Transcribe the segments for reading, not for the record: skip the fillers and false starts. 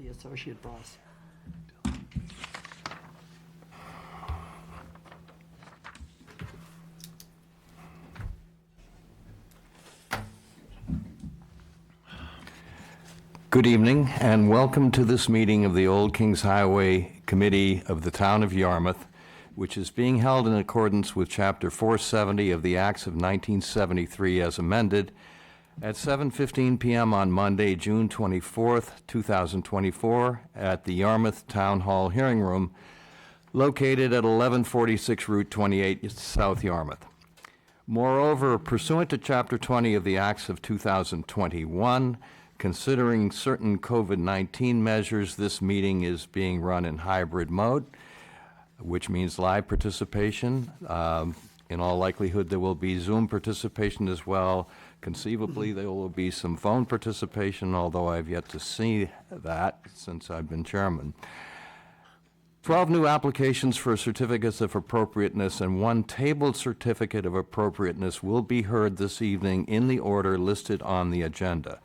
the associate boss. Good evening, and welcome to this meeting of the Old Kings Highway Committee of the Town of Yarmouth, which is being held in accordance with Chapter 470 of the Acts of 1973 as amended at 7:15 p.m. on Monday, June 24th, 2024, at the Yarmouth Town Hall Hearing Room, located at 1146 Route 28, South Yarmouth. Moreover, pursuant to Chapter 20 of the Acts of 2021, considering certain COVID-19 measures, this meeting is being run in hybrid mode, which means live participation. In all likelihood, there will be Zoom participation as well. Conceivably, there will be some phone participation, although I've yet to see that since I've been chairman. 12 new applications for certificates of appropriateness and one tabled certificate of appropriateness will be heard this evening in the order listed on the agenda.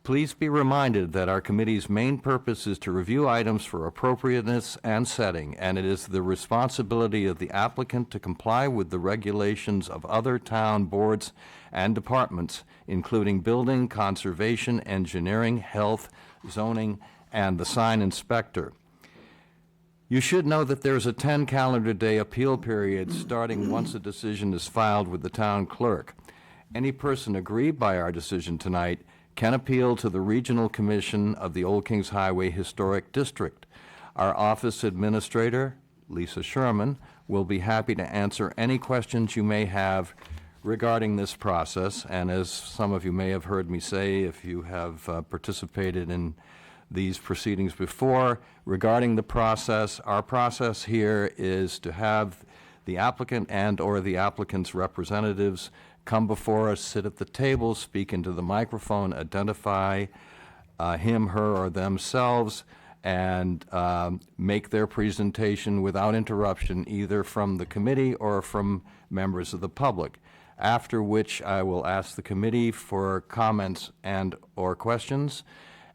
Please be reminded that our committee's main purpose is to review items for appropriateness and setting, and it is the responsibility of the applicant to comply with the regulations of other town boards and departments, including building, conservation, engineering, health, zoning, and the sign inspector. You should know that there's a 10 calendar day appeal period starting once a decision is filed with the town clerk. Any person aggrieved by our decision tonight can appeal to the Regional Commission of the Old Kings Highway Historic District. Our office administrator, Lisa Sherman, will be happy to answer any questions you may have regarding this process. And as some of you may have heard me say, if you have participated in these proceedings before, regarding the process, our process here is to have the applicant and or the applicant's representatives come before us, sit at the table, speak into the microphone, identify him, her, or themselves, and make their presentation without interruption, either from the committee or from members of the public. After which I will ask the committee for comments and or questions.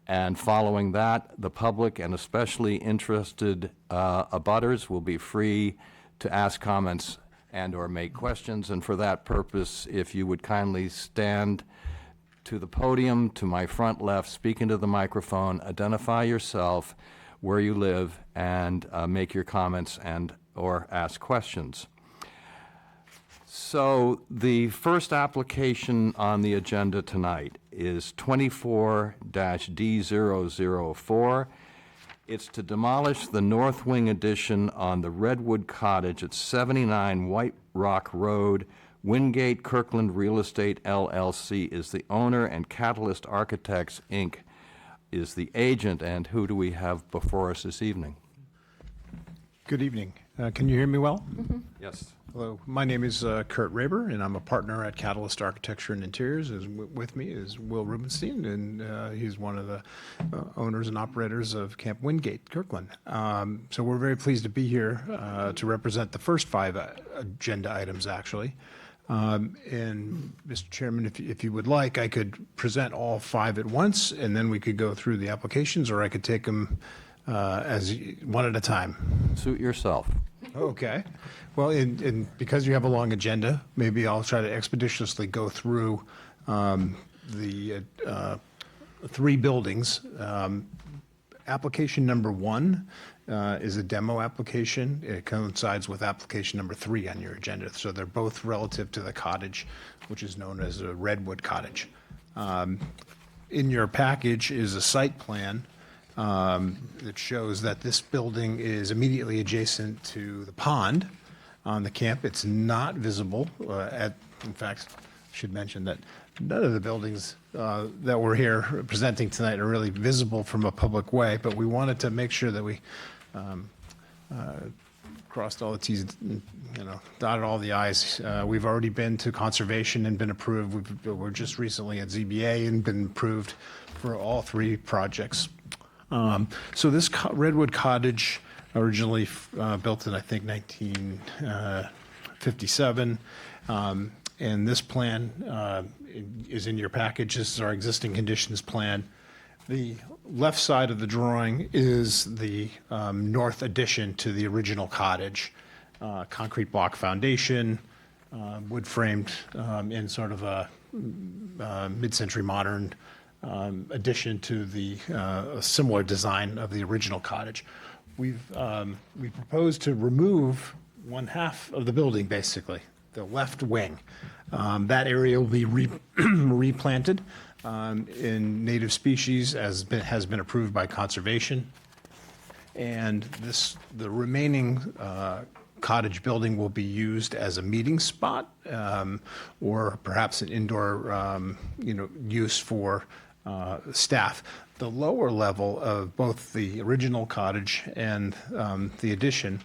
And following that, the public and especially interested abutters will be free to ask comments and or make questions. And for that purpose, if you would kindly stand to the podium, to my front left, speak into the microphone, identify yourself, where you live, and make your comments and or ask questions. So the first application on the agenda tonight is 24-D004. It's to demolish the North Wing addition on the Redwood Cottage at 79 White Rock Road. Wingate Kirkland Real Estate LLC is the owner, and Catalyst Architects, Inc. is the agent. And who do we have before us this evening? Good evening. Can you hear me well? Mm-hmm. Yes. Hello. My name is Kurt Raber, and I'm a partner at Catalyst Architecture and Interiors. With me is Will Rubenstein, and he's one of the owners and operators of Camp Wingate, Kirkland. So we're very pleased to be here to represent the first 5 agenda items, actually. And Mr. Chairman, if you would like, I could present all 5 at once, and then we could go through the applications, or I could take them as one at a time. Suit yourself. Okay. Well, because you have a long agenda, maybe I'll try to expeditiously go through the 3 buildings. Application number 1 is a demo application. It coincides with application number 3 on your agenda. So they're both relative to the cottage, which is known as a Redwood Cottage. In your package is a site plan that shows that this building is immediately adjacent to the pond on the camp. It's not visible in fact, I should mention that none of the buildings that we're here presenting tonight are really visible from a public way, but we wanted to make sure that we crossed all the T's, dotted all the I's. We've already been to conservation and been approved. We're just recently at ZBA and been approved for all 3 projects. So this Redwood Cottage, originally built in, I think, 1957, and this plan is in your package. This is our existing conditions plan. The left side of the drawing is the north addition to the original cottage. Concrete block foundation, wood framed in sort of a mid-century modern addition to the similar design of the original cottage. We propose to remove one half of the building, basically, the left wing. That area will be replanted in native species as has been approved by conservation. And the remaining cottage building will be used as a meeting spot or perhaps an indoor use for staff. The lower level of both the original cottage and the addition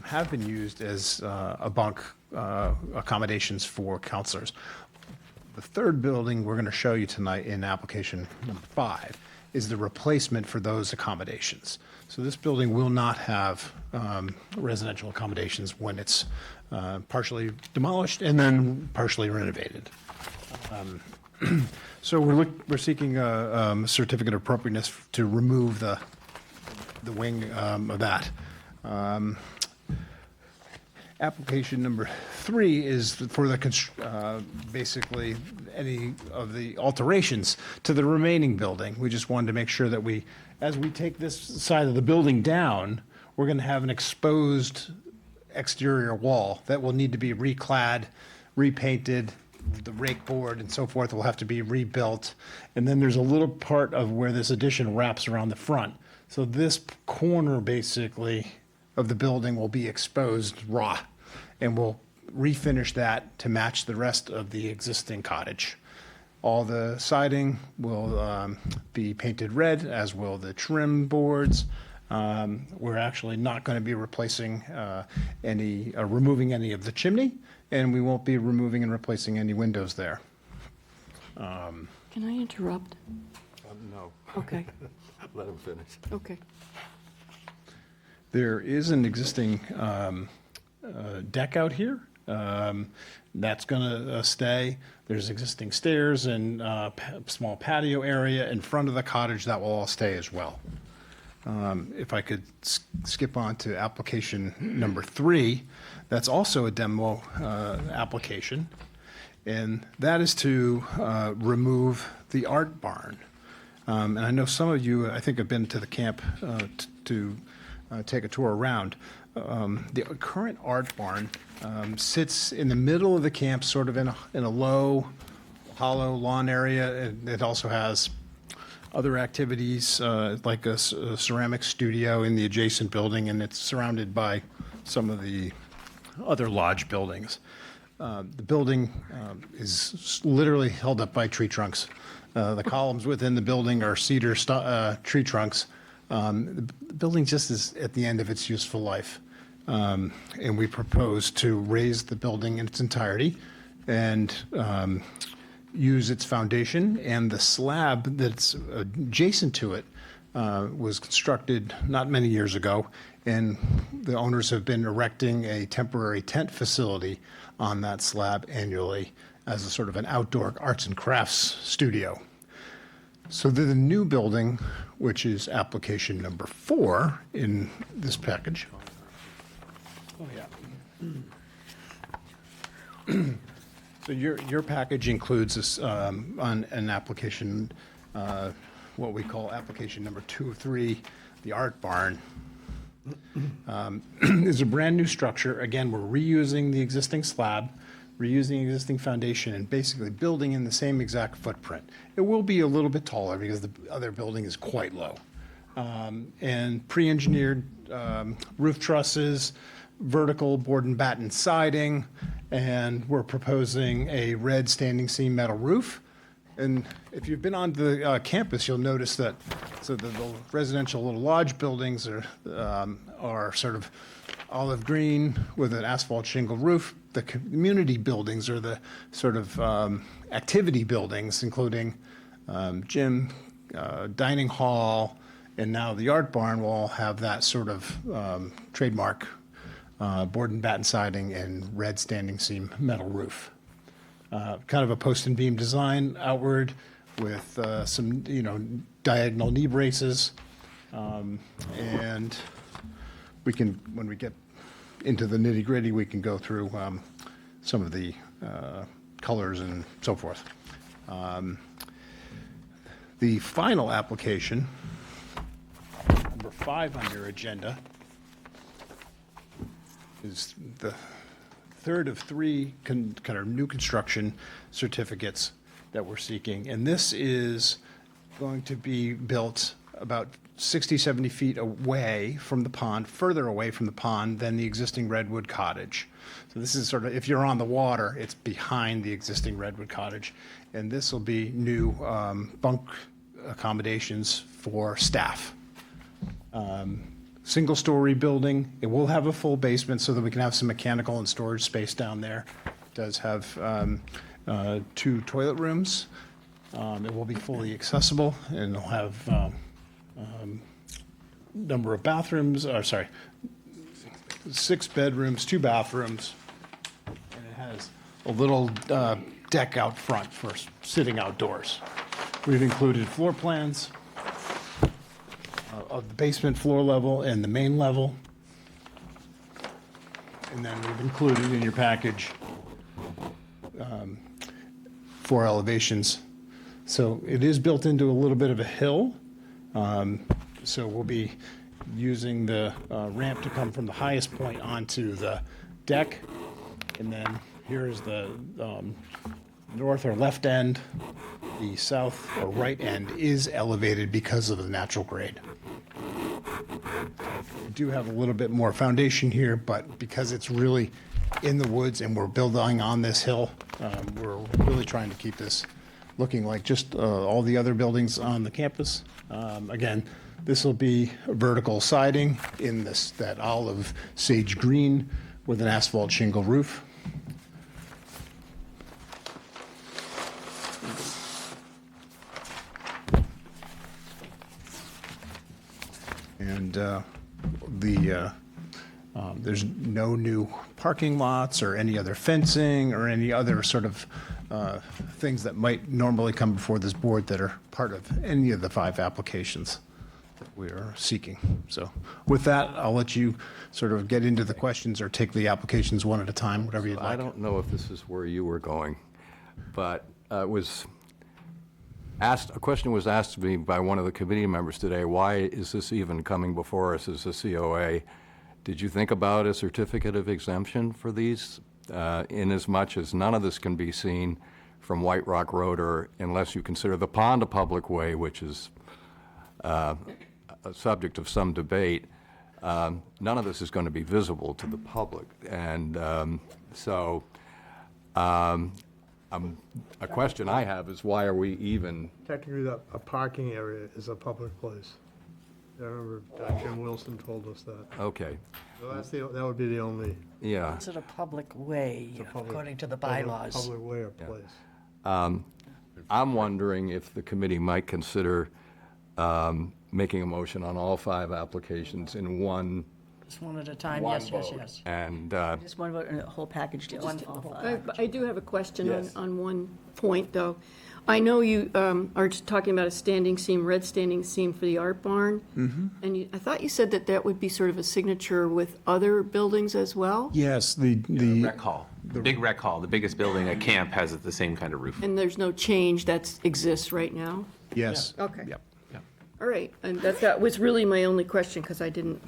have been used as a bunk accommodations for counselors. The third building we're going to show you tonight in application number 5 is the replacement for those accommodations. So this building will not have residential accommodations when it's partially demolished and then partially renovated. So we're seeking a certificate of appropriateness to remove the wing of that. Application number 3 is for the basically any of the alterations to the remaining building. We just wanted to make sure that as we take this side of the building down, we're going to have an exposed exterior wall that will need to be reclad, repainted. The rake board and so forth will have to be rebuilt. And then there's a little part of where this addition wraps around the front. So this corner basically of the building will be exposed raw, and we'll refinish that to match the rest of the existing cottage. All the siding will be painted red, as will the trim boards. We're actually not going to be replacing removing any of the chimney, and we won't be removing and replacing any windows there. Can I interrupt? No, Okay, let him finish. okay. There is an existing deck out here. That's going to stay. There's existing stairs and small patio area in front of the cottage that will all stay as well. If I could skip on to application number 3, that's also a demo application, and that is to remove the art barn. And I know some of you, I think, have been to the camp to take a tour around. The current art barn sits in the middle of the camp, sort of in a low, hollow lawn area. It also has other activities like a ceramic studio in the adjacent building, and it's surrounded by some of the other lodge buildings. The building is literally held up by tree trunks. The columns within the building are cedar tree trunks. The building just is at the end of its useful life. And we propose to raise the building in its entirety and use its foundation, and the slab that's adjacent to it was constructed not many years ago, and the owners have been erecting a temporary tent facility on that slab annually as a sort of an outdoor arts and crafts studio. So the new building, which is application number 4 in this package. Oh, yeah. So your package includes this on an application, what we call application number 2 of 3, the art barn. It's a brand new structure. Again, we're reusing the existing slab, reusing the existing foundation, and basically building in the same exact footprint. It will be a little bit taller because the other building is quite low. And pre-engineered roof trusses, vertical board and batten siding, and we're proposing a red standing seam metal roof. And if you've been on the campus, you'll notice that the residential little lodge buildings are sort of olive green with an asphalt shingle roof. The community buildings are the sort of activity buildings, including gym, dining hall, and now the art barn will all have that sort of trademark board and batten siding and red standing seam metal roof. Kind of a post and beam design outward with some, diagonal knee braces. And we can, when we get into the nitty-gritty, we can go through some of the colors and so forth. The final application, number 5 on your agenda, is the third of 3 kind of new construction certificates that we're seeking. And this is going to be built about 60, 70 feet away from the pond, further away from the pond than the existing Redwood Cottage. So this is sort of, if you're on the water, it's behind the existing Redwood Cottage. And this will be new bunk accommodations for staff. Single-story building. It will have a full basement so that we can have some mechanical and storage space down there. It does have 2 toilet rooms. It will be fully accessible, and it'll have number of bathrooms, 6 bedrooms, 2 bathrooms, and it has a little deck out front for sitting outdoors. We've included floor plans of the basement floor level and the main level. And then we've included in your package 4 elevations. So it is built into a little bit of a hill. So we'll be using the ramp to come from the highest point onto the deck. And then here's the north or left end. The south or right end is elevated because of the natural grade. We do have a little bit more foundation here, but because it's really in the woods and we're building on this hill, we're really trying to keep this looking like just all the other buildings on the campus. Again, this will be vertical siding in that olive sage green with an asphalt shingle roof. And there's no new parking lots or any other fencing or any other sort of things that might normally come before this board that are part of any of the 5 applications that we are seeking. So with that, I'll let you sort of get into the questions or take the applications one at a time, whatever you'd like. I don't know if this is where you were going, but a question was asked to me by one of the committee members today, why is this even coming before us as a COA? Did you think about a certificate of exemption for these, in as much as none of this can be seen from White Rock Road, or unless you consider the pond a public way, which is a subject of some debate, none of this is going to be visible to the public. And a question I have is, why are we even? Technically, a parking area is a public place. I remember Jim Wilson told us that. Okay, So that would be the only yeah. Is it a public way, public- according to the bylaws? public way or place. I'm wondering if the committee might consider making a motion on all 5 applications in one, Just one at a time, one yes, yes, vote. yes. And Just one vote, and a whole package deal. One all I five. I do have a question Yes. on one point, though. I know you are just talking about a standing seam, red standing seam for the art barn. And I thought you said that that would be sort of a signature with other buildings as well? Yes, The rec hall, the big rec hall, the biggest building at camp has the same kind of roof. And there's no change that exists right now? yes. Okay. Yep. All right, and that was really my only question, because I didn't,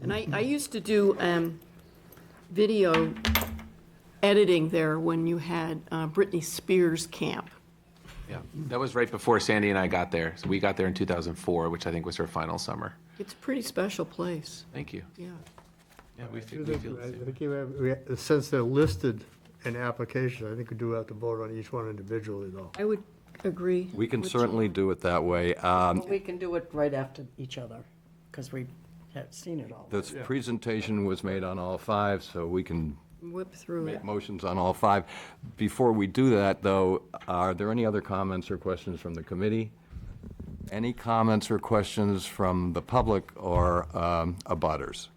and I used to do video editing there when you had Britney Spears camp. Yeah, that was right before Sandy and I got there. So we got there in 2004, which I think was her final summer. It's a pretty special place, Thank you. yeah. Yeah, we feel the I same. think since they're listed in application, I think we do have to vote on each one individually, though. I would agree. we can certainly do it that way. We can do it right after each other, because we have seen it all. The presentation was made on all 5, so we can Whip through it. make motions on all 5. Before we do that, though, are there any other comments or questions from the committee? Any comments or questions from the public or abutters?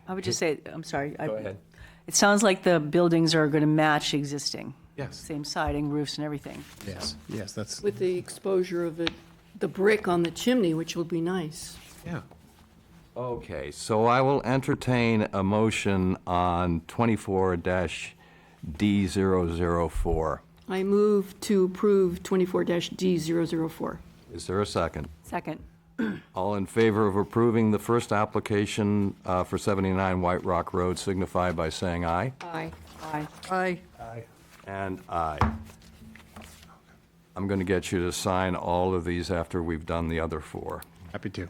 I would just say, I'm sorry. Go ahead. It sounds like the buildings are going to match existing. Yes. Same siding, roofs and everything. Yes, that's, With the exposure of it the brick on the chimney, which will be nice. Yeah. Okay, so I will entertain a motion on 24-D004. I move to approve 24-D004. Is there a second? Second. All in favor of approving the first application for 79 White Rock Road signify by saying aye. Aye. Aye. Aye. And aye. I'm going to get you to sign all of these after we've done the other four. Happy to.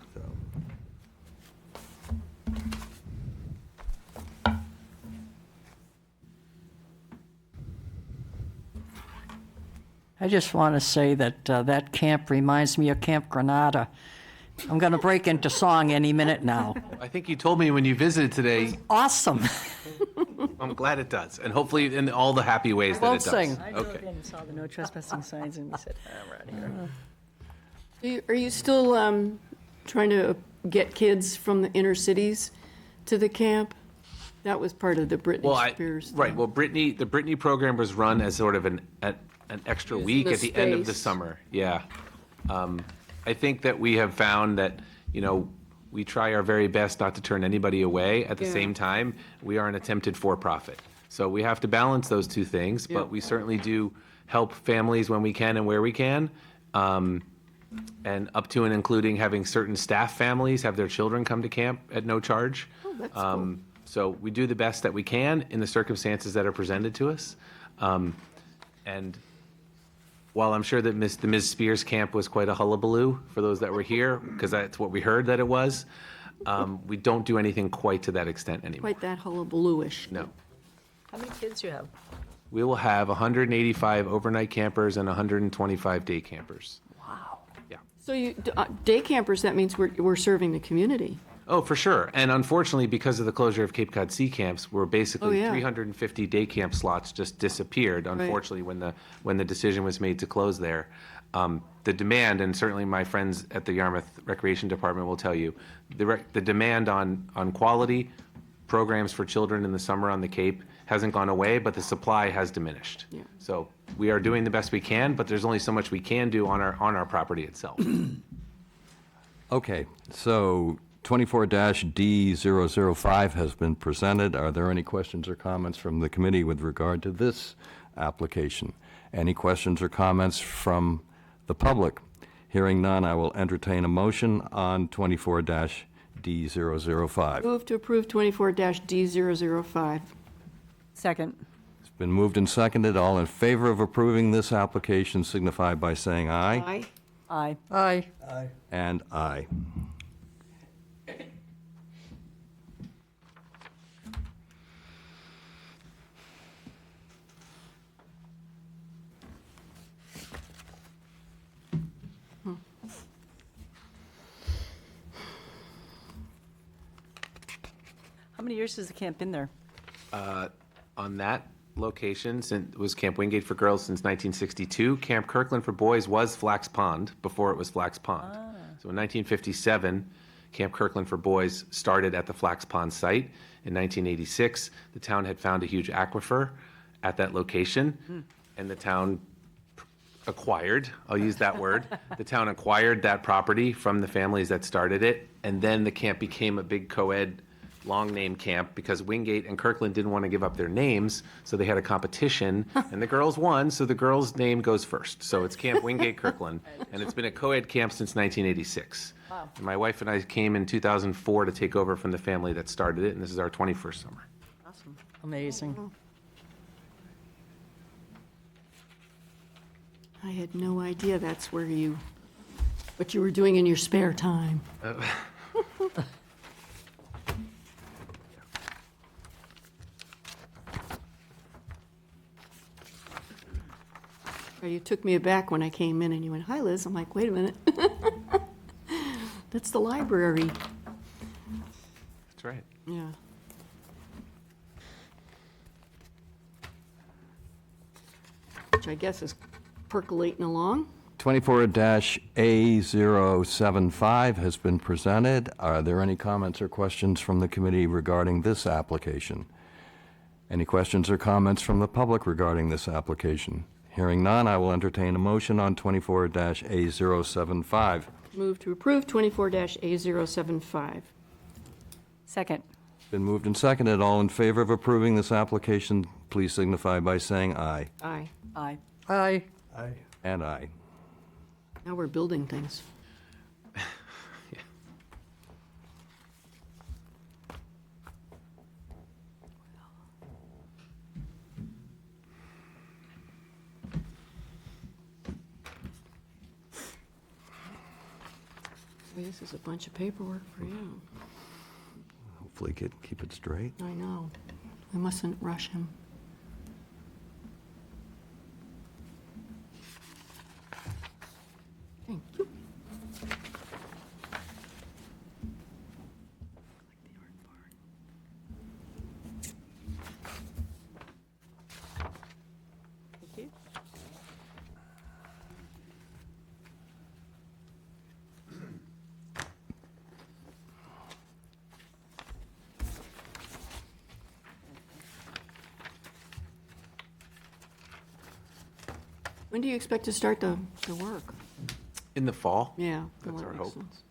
I just want to say that that camp reminds me of Camp Granada. I'm going to break into song any minute now. I think you told me when you visited today. Awesome. I'm glad it does, and hopefully in all the happy ways that won't it does. sing. I drove in and saw the no trespassing signs and we said, we're out of here. Are you still trying to get kids from the inner cities to the camp? That was part of the Britney Spears thing. Right, well, the Brittany program was run as sort of an extra Using week the at the end of the space. summer, yeah. I think that we have found that, we try our very best not to turn anybody away. At the Yeah. same time, we are an attempted for-profit. So we have to balance those two things, Yeah. but we certainly do help families when we can and where we can. And up to and including having certain staff families have their children come to camp at no charge. Oh, that's cool. So we do the best that we can in the circumstances that are presented to us. And while I'm sure that the Ms. Spears camp was quite a hullabaloo for those that were here, because that's what we heard that it was, we don't do anything quite to that extent anymore. Quite that hullabaloo-ish. No. How many kids do you have? We will have 185 overnight campers and 125 day campers. Wow. Yeah. So day campers, that means we're serving the community. Oh, for sure. And unfortunately, because of the closure of Cape Cod Sea Camps, we're basically Oh, yeah. 350 day camp slots just disappeared, unfortunately, when the decision was made to close there. The demand, and certainly my friends at the Yarmouth Recreation Department will tell you, the demand on quality programs for children in the summer on the Cape hasn't gone away, but the supply has diminished. Yeah. So we are doing the best we can, but there's only so much we can do on our property itself. Okay, so 24-D005 has been presented. Are there any questions or comments from the committee with regard to this application? Any questions or comments from the public? Hearing none, I will entertain a motion on 24-D005. Move to approve 24-D005. Second. It's been moved and seconded. All in favor of approving this application signify by saying aye. Aye. Aye. Aye. And aye. How many years has the camp been there? On that location, since it was Camp Wingate for girls since 1962. Camp Kirkland for boys was Flax Pond before it was Flax Pond. So in 1957, Camp Kirkland for boys started at the Flax Pond site. In 1986, the town had found a huge aquifer at that location, and the town acquired, I'll use that word, the town acquired that property from the families that started it, and then the camp became a big co-ed long name camp because Wingate and Kirkland didn't want to give up their names, so they had a competition, and the girls won, so the girls' name goes first. So it's Camp Wingate Kirkland, and it's been a co-ed camp since 1986. Wow. And my wife and I came in 2004 to take over from the family that started it, and this is our 21st summer. Awesome. Amazing. I had no idea that's what you were doing in your spare time. You took me aback when I came in and you went, "Hi, Liz." I'm like, wait a minute. That's the library. That's right. Yeah. Which I guess is percolating along. 24-A075 has been presented. Are there any comments or questions from the committee regarding this application? Any questions or comments from the public regarding this application? Hearing none, I will entertain a motion on 24-A075. Move to approve 24-A075. Second. Been moved and seconded. All in favor of approving this application, please signify by saying aye. Aye. Aye. Aye. Aye. And aye. Now we're building things. This is a bunch of paperwork for you. Hopefully keep it straight. I know. We mustn't rush him. Thank you. Thank you. When do you expect to start the work? In the fall? Yeah. That's well, that our makes hope. sense.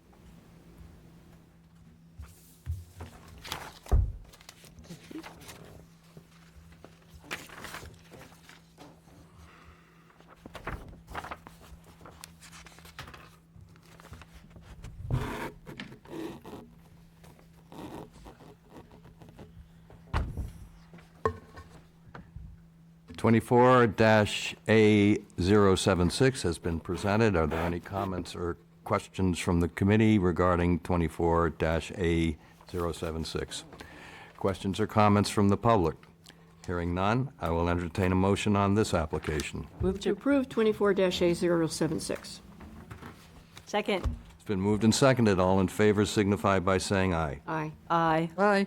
Twenty-four A076 has been presented. Are there any comments or questions from the committee regarding 24-A076? Questions or comments from the public? Hearing none, I will entertain a motion on this application. Move to approve 24-A076. Second. It's been moved and seconded. All in favor signify by saying aye. Aye. Aye. Aye.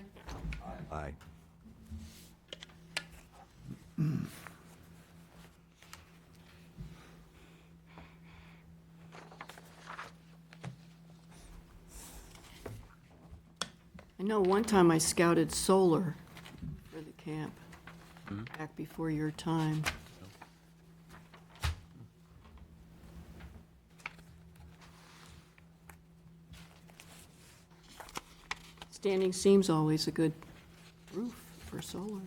Aye. I know one time I scouted solar for the camp, back before your time. Standing seam's always a good roof for solar.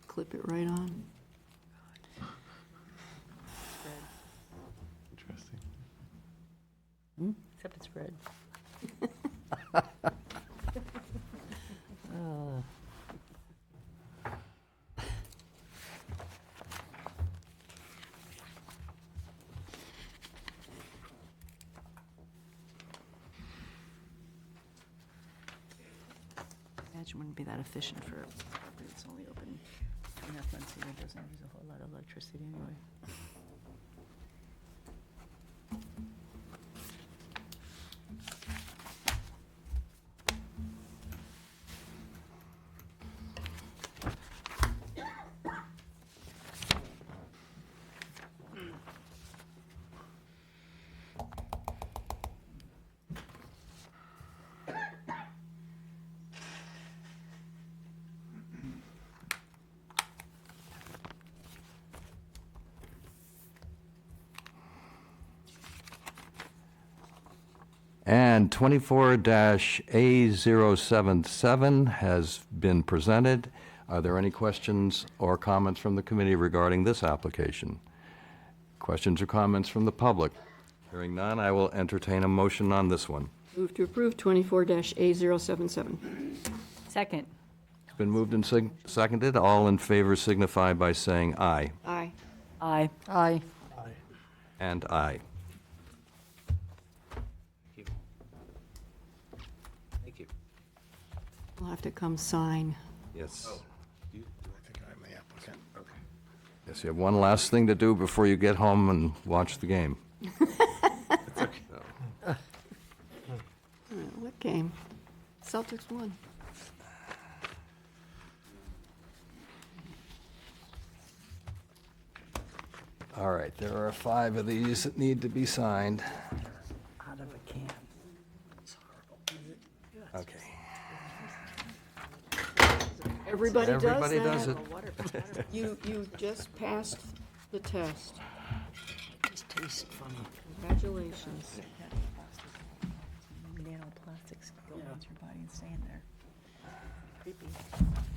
Clip it right on. Interesting. Except it's red. Imagine wouldn't be that efficient for, it's only open 2.5 months a year, doesn't use a whole lot of electricity anyway. And 24-A077 has been presented. Are there any questions or comments from the committee regarding this application? Questions or comments from the public? Hearing none, I will entertain a motion on this one. Move to approve 24-A077. Second. It's been moved and seconded. All in favor signify by saying aye. Aye. Aye. Aye. And aye. Thank you. We'll have to come sign. Yes. I think I'm the applicant. Okay. Yes, you have one last thing to do before you get home and watch the game. What game? Celtics won. All right, there are 5 of these that need to be signed. Out of a can. Okay. Everybody does that? Everybody does it. You just passed the test. Just tastes funny. Congratulations. Nanoplastics go into your body and stay in there. Creepy.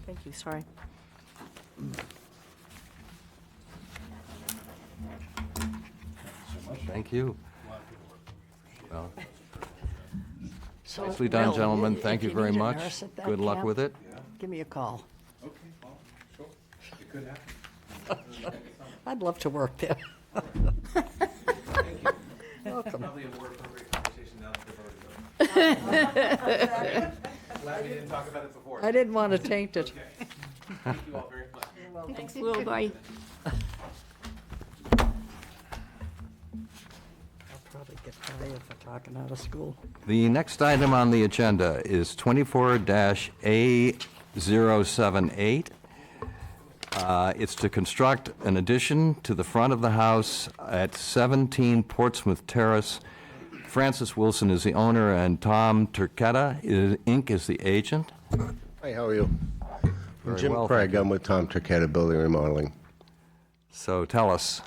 Thank you, sorry. Thank you. Well, So, nicely done, Will, gentlemen. if Thank you you very need a much. nurse at that Good luck camp, with it. Give me a call. Okay, well, sure, it could happen. I'd love to work there. Welcome. Probably a more appropriate conversation now that they've already done. Glad we didn't talk about it before. I didn't want to taint it. Thank you all very much. Thanks, Will, bye. I'll probably get fired for talking out of school. The next item on the agenda is 24-A078. It's to construct an addition to the front of the house at 17 Portsmouth Terrace. Francis Wilson is the owner, and Tom Turquetta, Inc. is the agent. Hi, how are you? I'm Very Jim well, Craig. thank you. I'm with Tom Turquetta Building and Remodeling. So tell us.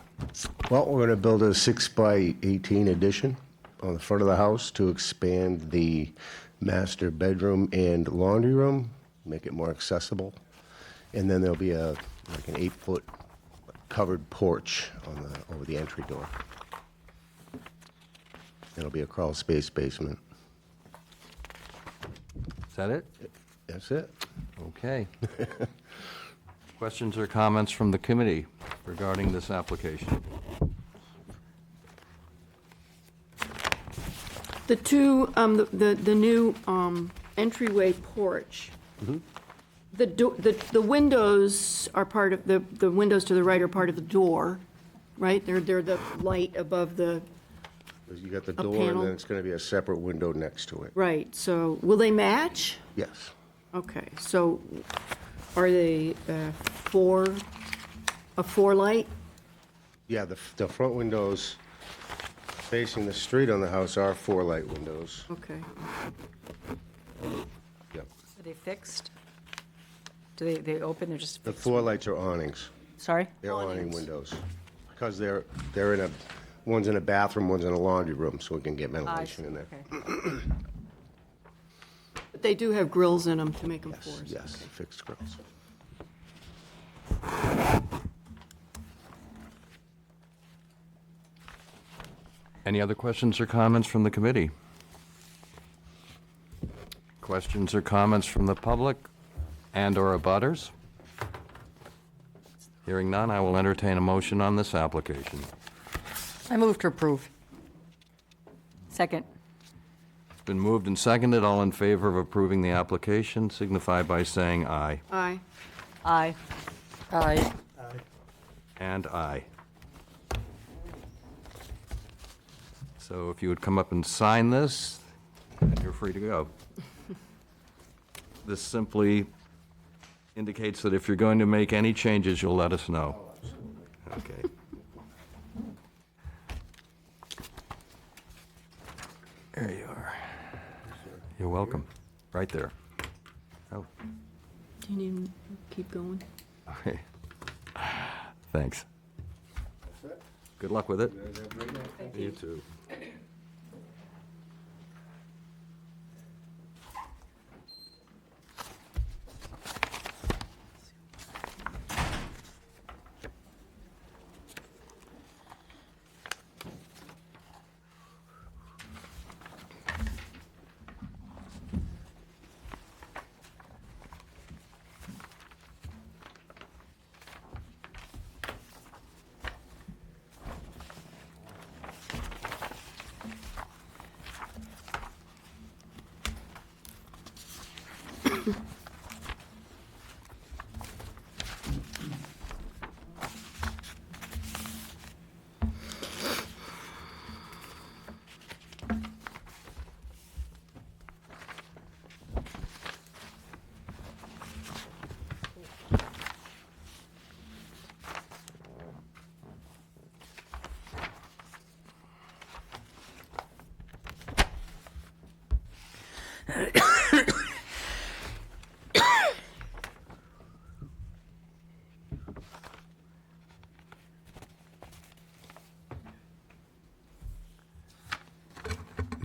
Well, we're going to build a 6x18 addition on the front of the house to expand the master bedroom and laundry room, make it more accessible. And then there'll be like an 8-foot covered porch over the entry door. It'll be a crawl space basement. Is that it? That's it. Okay. Questions or comments from the committee regarding this application? The two, the new entryway porch. The windows are part of, the windows to the right are part of the door, right? They're the light above the, You got the A door, and panel. then it's going to be a separate window next to it. right, so will they match? Yes. Okay, so are they a four light? Yeah, the front windows facing the street on the house are 4-light windows. Okay. Yep. Are they fixed? Do they open, they're just The fixed? 4 lights are awnings. Sorry? They're awning windows. Because they're in one's in a bathroom, one's in a laundry room, so we can get I ventilation see, in there. okay. But they do have grills in them to make them Yes, fours? yes, fixed grills. Any other questions or comments from the committee? Questions or comments from the public and/or abutters? Hearing none, I will entertain a motion on this application. I move to approve. Second. It's been moved and seconded. All in favor of approving the application signify by saying aye. Aye. Aye. Aye. And aye. So if you would come up and sign this, then you're free to go. This simply indicates that if you're going to make any changes, you'll let us know. Okay. There you are. You're welcome. Right there. Oh, Do you need to keep going? okay. Thanks. Good luck with it. You too.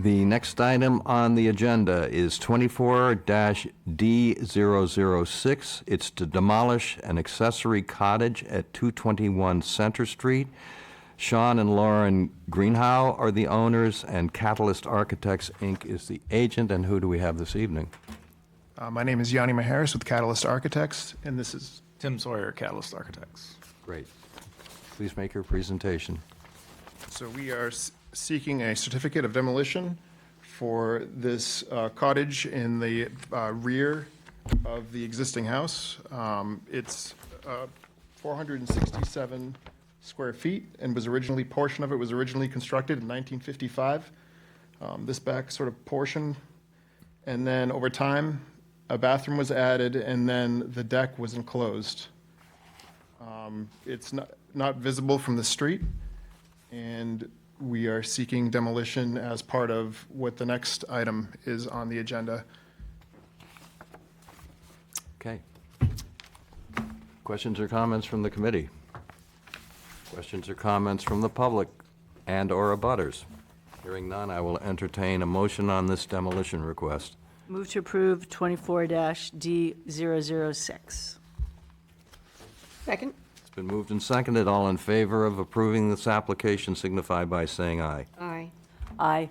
The next item on the agenda is 24-D006. It's to demolish an accessory cottage at 221 Center Street. Sean and Lauren Greenhow are the owners, and Catalyst Architects, Inc. is the agent. And who do we have this evening? My name is Yanni Maharis with Catalyst Architects, and this is Tim Sawyer, Catalyst Architects. Great. Please make your presentation. So we are seeking a certificate of demolition for this cottage in the rear of the existing house. It's 467 square feet and portion of it was originally constructed in 1955. This back sort of portion, and then over time, a bathroom was added, and then the deck was enclosed. It's not visible from the street, and we are seeking demolition as part of what the next item is on the agenda. Okay. Questions or comments from the committee? Questions or comments from the public and/or abutters? Hearing none, I will entertain a motion on this demolition request. Move to approve 24-D006. Second? It's been moved and seconded. All in favor of approving this application signify by saying aye. Aye. Aye.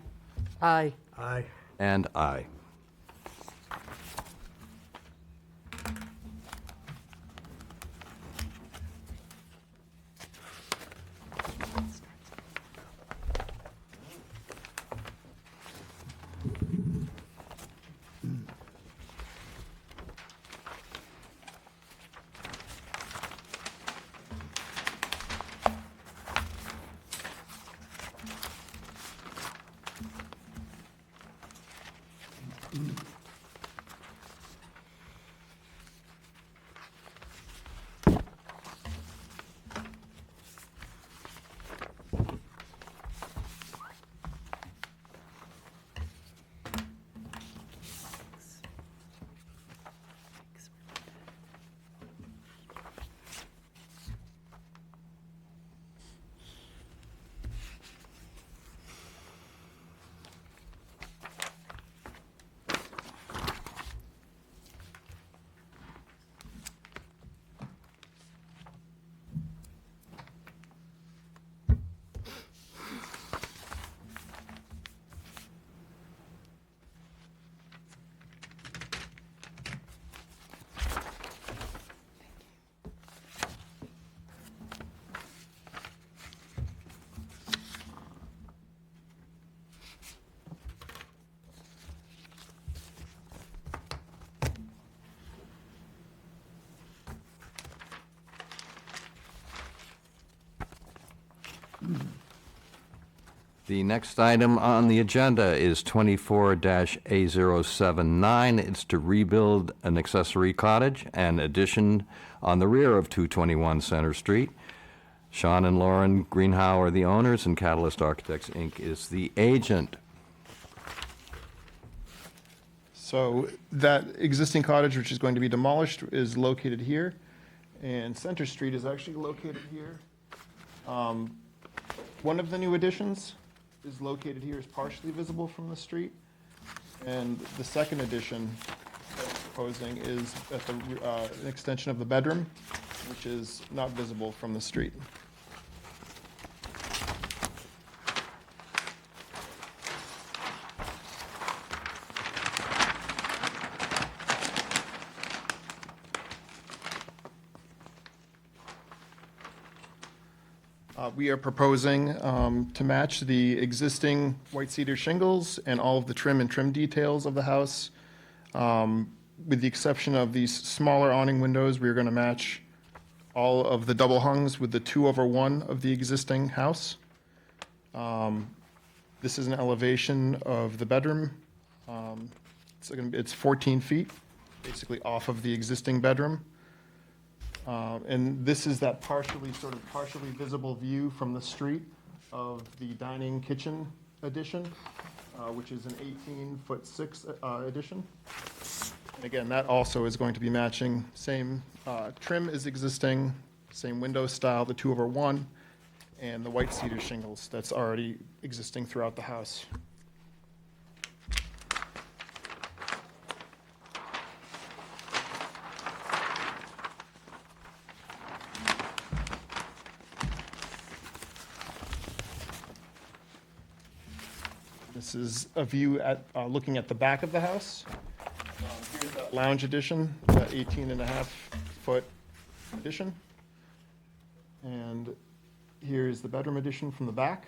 Aye. Aye. And aye. The next item on the agenda is 24-A079. It's to rebuild an accessory cottage and addition on the rear of 221 Center Street. Sean and Lauren Greenhow are the owners, and Catalyst Architects, Inc. is the agent. So that existing cottage, which is going to be demolished, is located here, and Center Street is actually located here. One of the new additions is located here, is partially visible from the street, and the second addition that we're proposing is at the an extension of the bedroom, which is not visible from the street. We are proposing to match the existing white cedar shingles and all of the trim and trim details of the house. With the exception of these smaller awning windows, we are going to match all of the double hungs with the 2/1 of the existing house. This is an elevation of the bedroom. It's 14 feet, basically off of the existing bedroom. And this is that partially visible view from the street of the dining kitchen addition, which is an 18'6" addition. And again, that also is going to be matching, same trim is existing, same window style, the 2/1, and the white cedar shingles that's already existing throughout the house. This is a view at, looking at the back of the house. Here's that lounge addition, that 18.5-foot addition. And here's the bedroom addition from the back.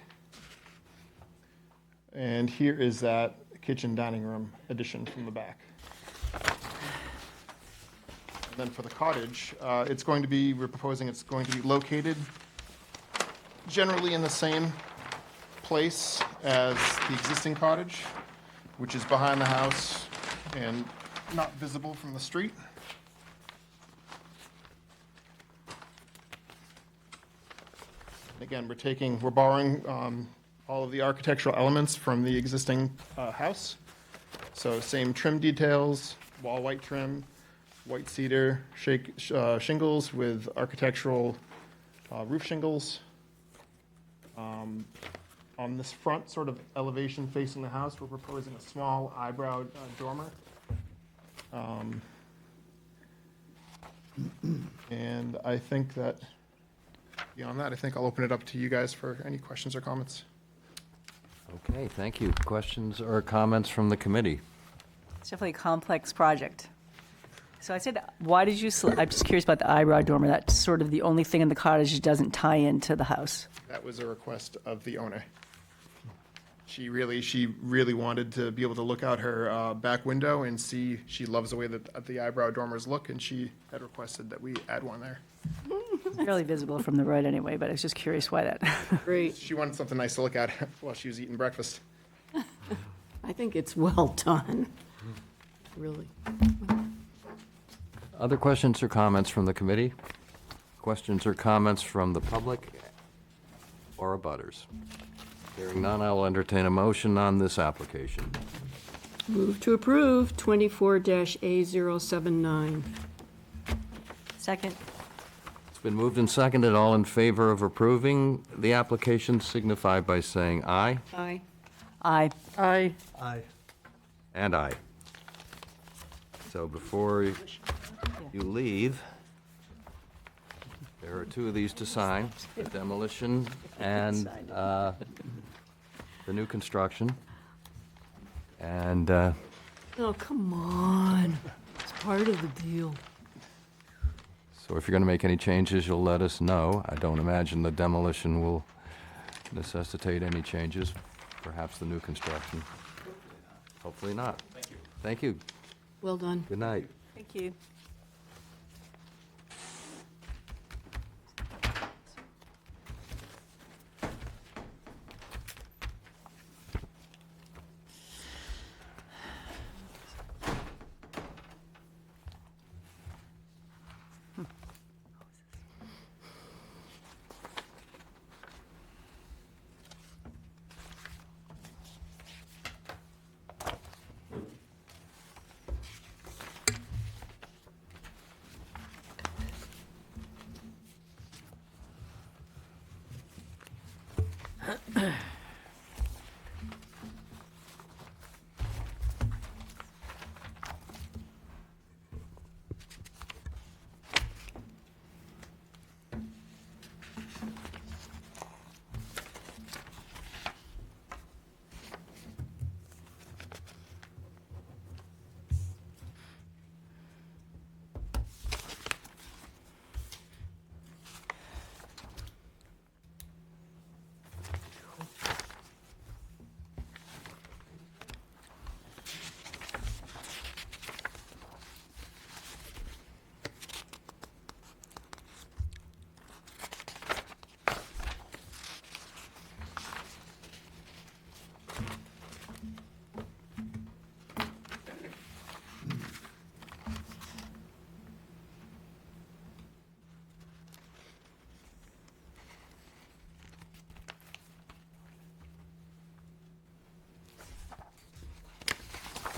And here is that kitchen dining room addition from the back. And then for the cottage, we're proposing it's going to be located generally in the same place as the existing cottage, which is behind the house and not visible from the street. Again, we're borrowing all of the architectural elements from the existing house. So same trim details, wall white trim, white cedar shingles with architectural roof shingles. On this front sort of elevation facing the house, we're proposing a small eyebrow dormer. And I think that, beyond that, I think I'll open it up to you guys for any questions or comments. Okay, thank you. Questions or comments from the committee? It's definitely a complex project. So I said, why did you, I'm just curious about the eyebrow dormer. That's sort of the only thing in the cottage that doesn't tie into the house. That was a request of the owner. She really wanted to be able to look out her back window and see, she loves the way that the eyebrow dormers look, and she had requested that we add one there. Barely visible from the road anyway, but I was just curious why that. Great. She wanted something nice to look at while she was eating breakfast. I think it's well done, really. Other questions or comments from the committee? Questions or comments from the public or abutters? Hearing none, I will entertain a motion on this application. Move to approve 24-A079. Second. It's been moved and seconded. All in favor of approving the application signify by saying aye. Aye. Aye. Aye. Aye. And aye. So before you leave, there are two of these to sign, the demolition and the new construction. And Oh, come on. It's part of the deal. so if you're going to make any changes, you'll let us know. I don't imagine the demolition will necessitate any changes, perhaps the new construction. Hopefully not. Thank you. Thank you. Well done. Good night. Thank you.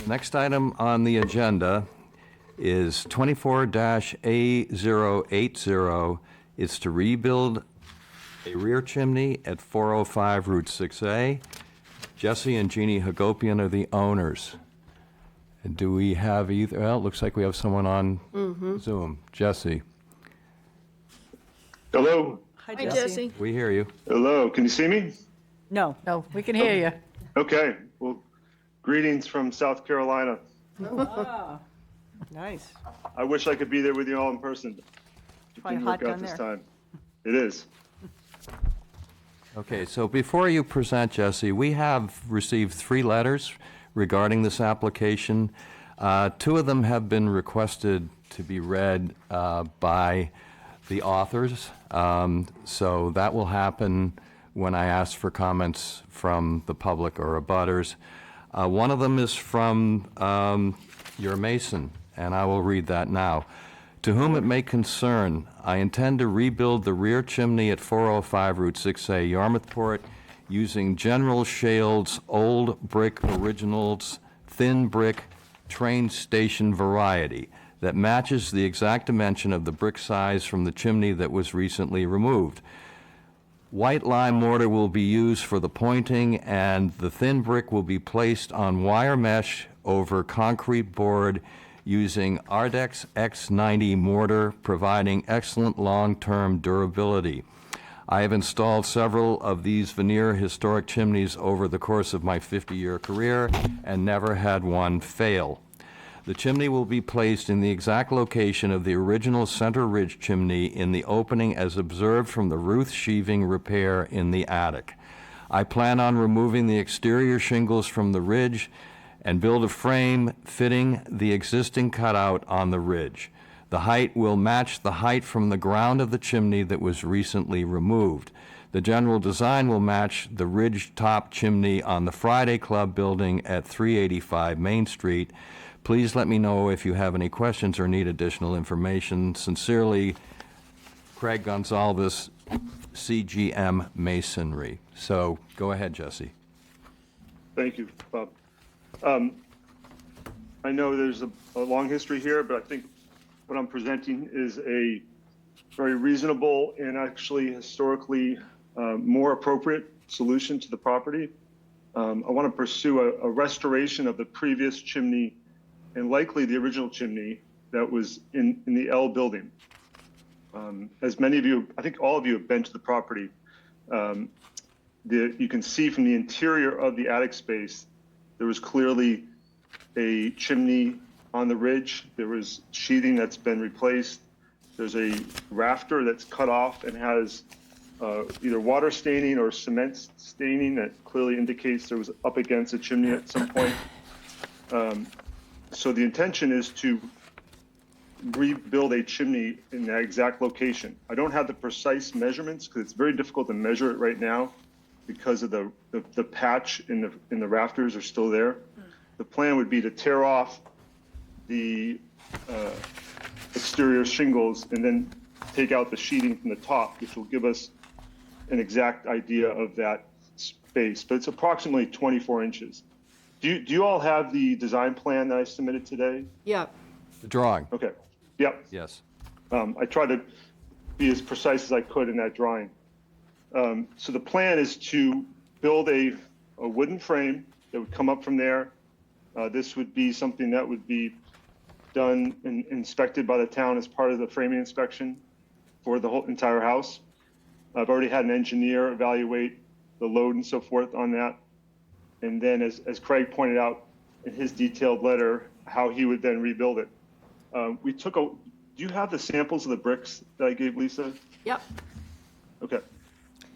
The next item on the agenda is 24-A080. It's to rebuild a rear chimney at 405 Route 6A. Jesse and Jeannie Hagopian are the owners. And do we have either, well, it looks like we have someone on Zoom. Jesse, Hello, Hi, Hi, Jesse. we hear you. hello. Can you see me? No. No, we can hear you. Okay. Well, Greetings from South Carolina. Nice. I wish I could be there with you all in person. It Probably didn't hot work out down this there. time. It is. Okay, so before you present, Jesse, we have received 3 letters regarding this application. 2 of them have been requested to be read by the authors, so that will happen when I ask for comments from the public or abutters. One of them is from your mason, and I will read that now. To whom it may concern, I intend to rebuild the rear chimney at 405 Route 6A, Yarmouthport, using General Shale's old brick originals, thin brick, train station variety that matches the exact dimension of the brick size from the chimney that was recently removed. White lime mortar will be used for the pointing, and the thin brick will be placed on wire mesh over concrete board using Ardex X90 mortar, providing excellent long-term durability. I have installed several of these veneer historic chimneys over the course of my 50-year career and never had one fail. The chimney will be placed in the exact location of the original center ridge chimney in the opening as observed from the roof sheathing repair in the attic. I plan on removing the exterior shingles from the ridge and build a frame fitting the existing cutout on the ridge. The height will match the height from the ground of the chimney that was recently removed. The general design will match the ridge top chimney on the Friday Club building at 385 Main Street. Please let me know if you have any questions or need additional information. Sincerely, Craig Gonzalez, CGM Masonry. So go ahead, Jesse. Thank you, Bob. I know there's a long history here, but I think what I'm presenting is a very reasonable and actually historically more appropriate solution to the property. I want to pursue a restoration of the previous chimney and likely the original chimney that was in the L building. As many of you, I think all of you have been to the property. You can see from the interior of the attic space, there was clearly a chimney on the ridge. There was sheathing that's been replaced. There's a rafter that's cut off and has either water staining or cement staining that clearly indicates there was up against a chimney at some point. So the intention is to rebuild a chimney in that exact location. I don't have the precise measurements because it's very difficult to measure it right now because of the patch in the rafters are still there. The plan would be to tear off the exterior shingles and then take out the sheeting from the top, which will give us an exact idea of that space. But it's approximately 24 inches. Do you all have the design plan that I submitted today? Yeah, The drawing. Okay. Yep. Yes. I tried to be as precise as I could in that drawing. So the plan is to build a wooden frame that would come up from there. This would be something that would be done and inspected by the town as part of the framing inspection for the whole entire house. I've already had an engineer evaluate the load and so forth on that. And then as Craig pointed out in his detailed letter, how he would then rebuild it. Do you have the samples of the bricks that I gave Lisa? yep. Okay.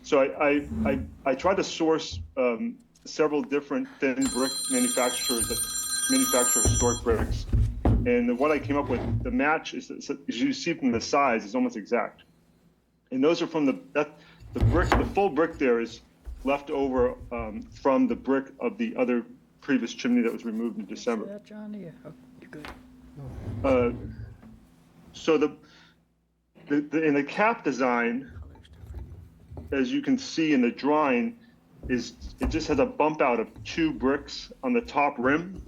So I tried to source several different thin brick manufacturers that manufacture historic bricks. And the one I came up with, the match is, as you see from the size, is almost exact. And those are from the full brick there is left over from the brick of the other previous chimney that was removed in December. That, John? Yeah, oh, you're good. So in the cap design, as you can see in the drawing, it just has a bump out of 2 bricks on the top rim,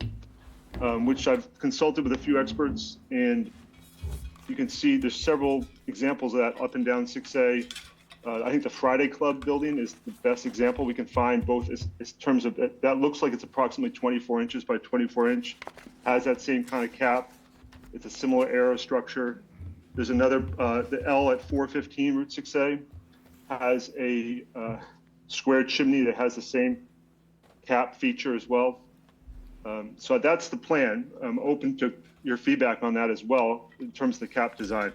which I've consulted with a few experts, and you can see there's several examples of that up and down 6A. I think the Friday Club building is the best example we can find, both in terms of that looks like it's approximately 24 inches by 24 inch, has that same kind of cap. It's a similar arrow structure. There's another, the L at 415 Route 6A has a square chimney that has the same cap feature as well. So that's the plan. I'm open to your feedback on that as well in terms of the cap design.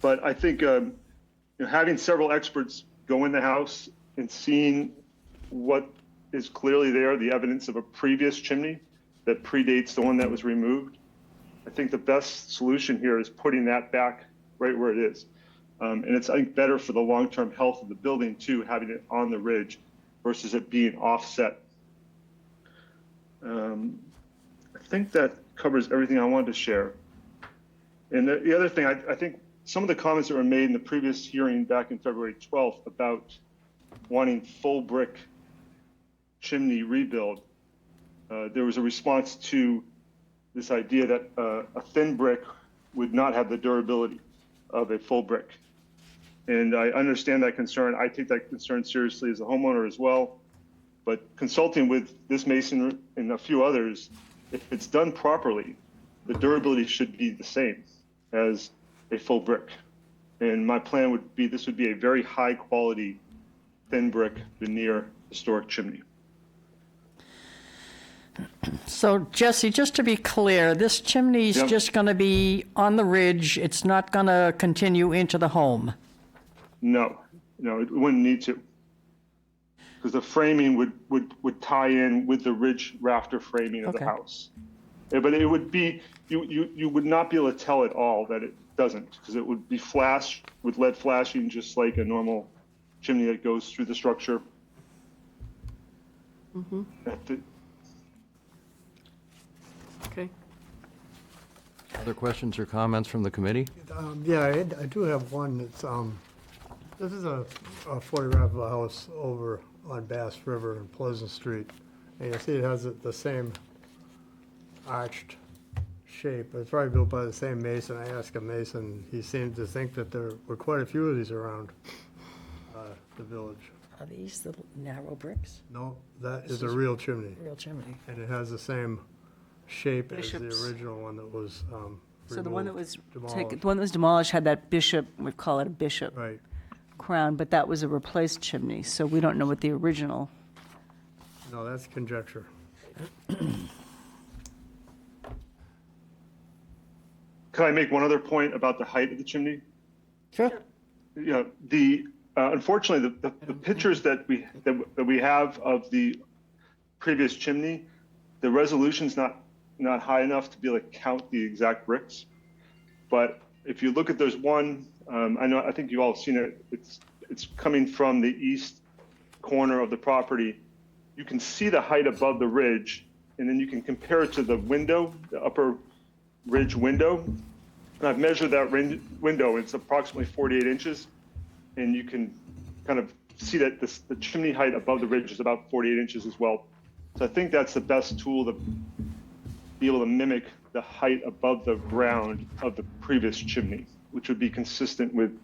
But I think having several experts go in the house and seeing what is clearly there, the evidence of a previous chimney that predates the one that was removed, I think the best solution here is putting that back right where it is. And it's, I think, better for the long-term health of the building too, having it on the ridge versus it being offset. I think that covers everything I wanted to share. And the other thing, I think some of the comments that were made in the previous hearing back in February 12th about wanting full brick chimney rebuild, there was a response to this idea that a thin brick would not have the durability of a full brick. And I understand that concern. I take that concern seriously as a homeowner as well. But consulting with this mason and a few others, if it's done properly, the durability should be the same as a full brick. And my plan would be, this would be a very high quality, thin brick veneer historic chimney. So Jesse, just to be clear, this chimney's Yep. just going to be on the ridge. It's not going to continue into the home. No, it wouldn't need to. Because the framing would tie in with the ridge rafter framing of Okay. the house. Yeah, but it would be, you would not be able to tell at all that it doesn't, because it would be flashed with lead flashing just like a normal chimney that goes through the structure. Okay. Other questions or comments from the committee? Yeah, I do have one that's, this is a photograph of a house over on Bass River and Pleasant Street. And you see it has the same arched shape. It's probably built by the same mason. I asked a mason, he seemed to think that there were quite a few of these around the village. Are these the narrow bricks? No, that is a real chimney. Real chimney. And it has the same shape as the Bishop's. original one that was So the one that was demolished. the one that was demolished had that bishop, we call it a bishop Right. crown, but that was a replaced chimney, so we don't know what the original. No, that's conjecture. Can I make one other point about the height of the chimney? Sure. You know, unfortunately, the pictures that we have of the previous chimney, the resolution's not high enough to be able to count the exact bricks. But if you look at, there's one, I think you all have seen it. It's coming from the east corner of the property. You can see the height above the ridge, and then you can compare it to the window, the upper ridge window. And I've measured that window. It's approximately 48 inches. And you can kind of see that the chimney height above the ridge is about 48 inches as well. So I think that's the best tool to be able to mimic the height above the ground of the previous chimney, which would be consistent with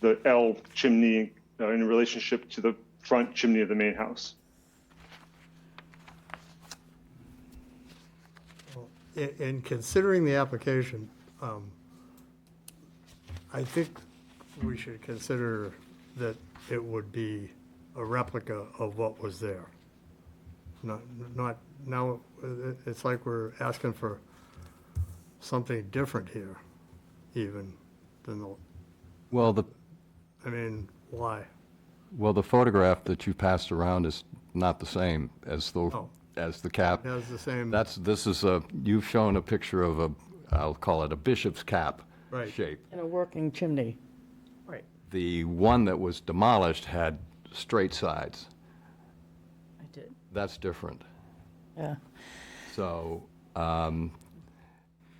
the L chimney in relationship to the front chimney of the main house. In considering the application, I think we should consider that it would be a replica of what was there. Not now, it's like we're asking for something different here, even than the, Well, I mean, why? the photograph that you passed around is not the same as Oh. the cap. It has the same. You've shown a picture of I'll call it a bishop's cap Right. shape. In a working chimney. Right. The one that was demolished had straight sides. I did. That's different. Yeah. So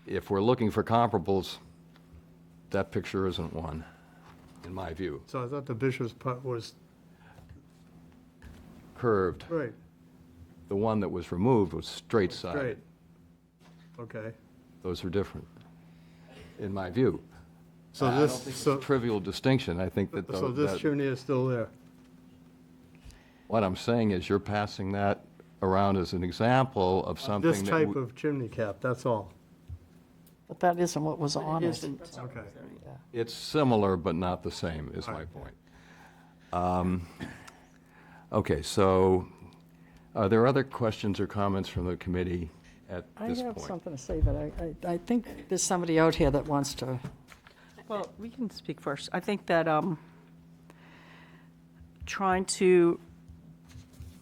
if we're looking for comparables, that picture isn't one, in my view. So I thought the bishop's part was, Curved. right, The one that was removed was straight sided. great. Okay. Those are different, in my view. So I don't this, think it's so, a trivial distinction. I think that, so this that chimney is still there? what I'm saying is you're passing that around as an example of something This that type of chimney cap, that's all? But that isn't what was on It it. isn't. Okay. it's similar but not the same, is my point. Okay, so Are there other questions or comments from the committee at I this have point? something to say, but I think there's somebody out here that wants to. Well, we can speak first. I think that trying to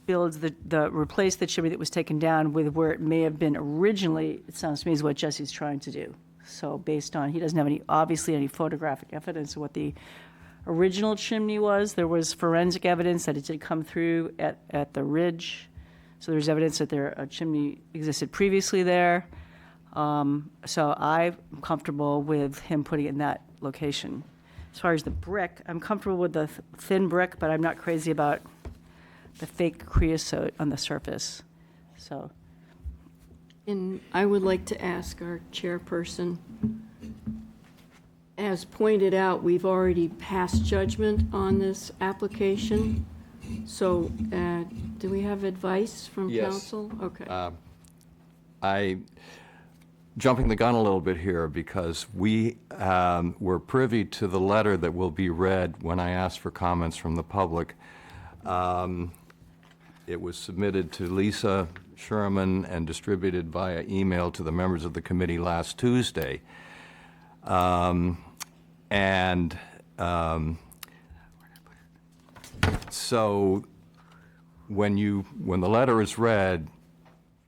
build replace the chimney that was taken down with where it may have been originally, it sounds to me is what Jesse's trying to do. So based on, he doesn't have obviously any photographic evidence of what the original chimney was. There was forensic evidence that it did come through at the ridge. So there's evidence that a chimney existed previously there. So I'm comfortable with him putting it in that location. As far as the brick, I'm comfortable with the thin brick, but I'm not crazy about the fake creosote on the surface. So, And I would like to ask our chairperson, as pointed out, we've already passed judgment on this application. So, do we have advice from Yes. council? Okay. Jumping the gun a little bit here, because we were privy to the letter that will be read when I asked for comments from the public. It was submitted to Lisa Sherman and distributed via email to the members of the committee last Tuesday. So when the letter is read,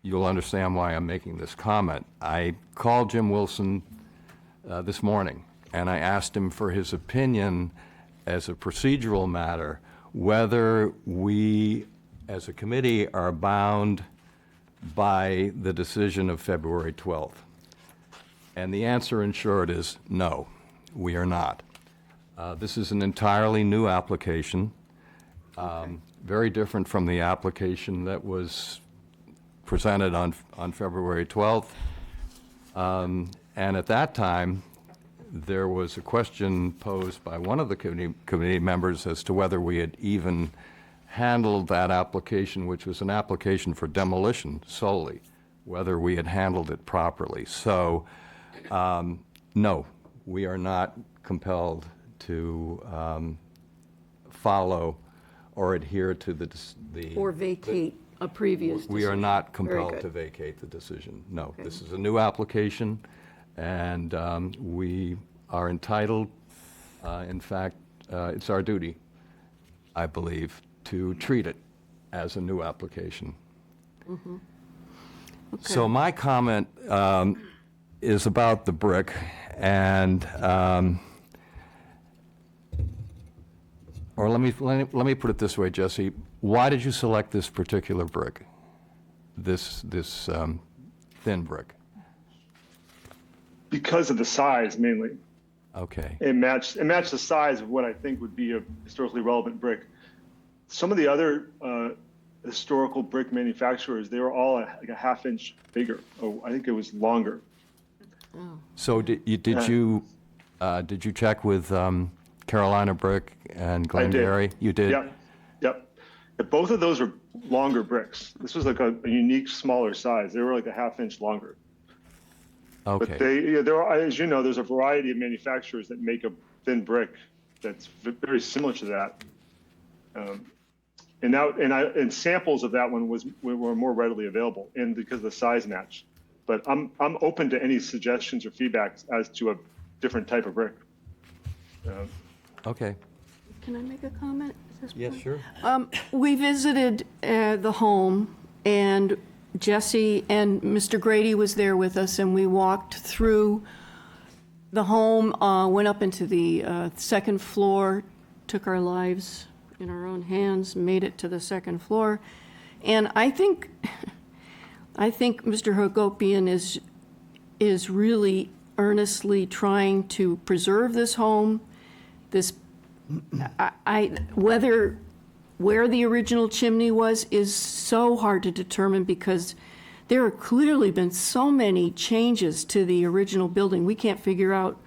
you'll understand why I'm making this comment. I called Jim Wilson this morning, and I asked him for his opinion as a procedural matter, whether we, as a committee, are bound by the decision of February 12th. And the answer, in short, is no, we are not. This is an entirely new application, very different from the application that was presented on February 12th. And at that time, there was a question posed by one of the committee members as to whether we had even handled that application, which was an application for demolition solely, whether we had handled it properly. So, no, we are not compelled to follow or adhere to the Or vacate a previous decision. we are not Very compelled good. to vacate the decision. No, Okay. this is a new application, and we are entitled, in fact, it's our duty, I believe, to treat it as a new application. So my comment is about the brick, and, or let me put it this way, Jesse. Why did you select this particular brick, this thin brick? Because of the size mainly. Okay. It matched the size of what I think would be a historically relevant brick. Some of the other historical brick manufacturers, they were all like a half inch bigger. Oh, I think it was longer. So did you check with Carolina Brick and Glengarry? You did? Yep. But both of those are longer bricks. This was like a unique smaller size. They were like a half inch longer. Okay. But there are, as you know, there's a variety of manufacturers that make a thin brick that's very similar to that. And samples of that one were more readily available, and because of the size match. But I'm open to any suggestions or feedbacks as to a different type of brick. Okay. Can I make a comment at this Yes, point? sure. We visited the home, and Jesse and Mr. Grady was there with us, and we walked through the home, went up into the second floor, took our lives in our own hands, made it to the second floor. And I think Mr. Hagopian is really earnestly trying to preserve this home. Where the original chimney was is so hard to determine because there have clearly been so many changes to the original building. We can't figure out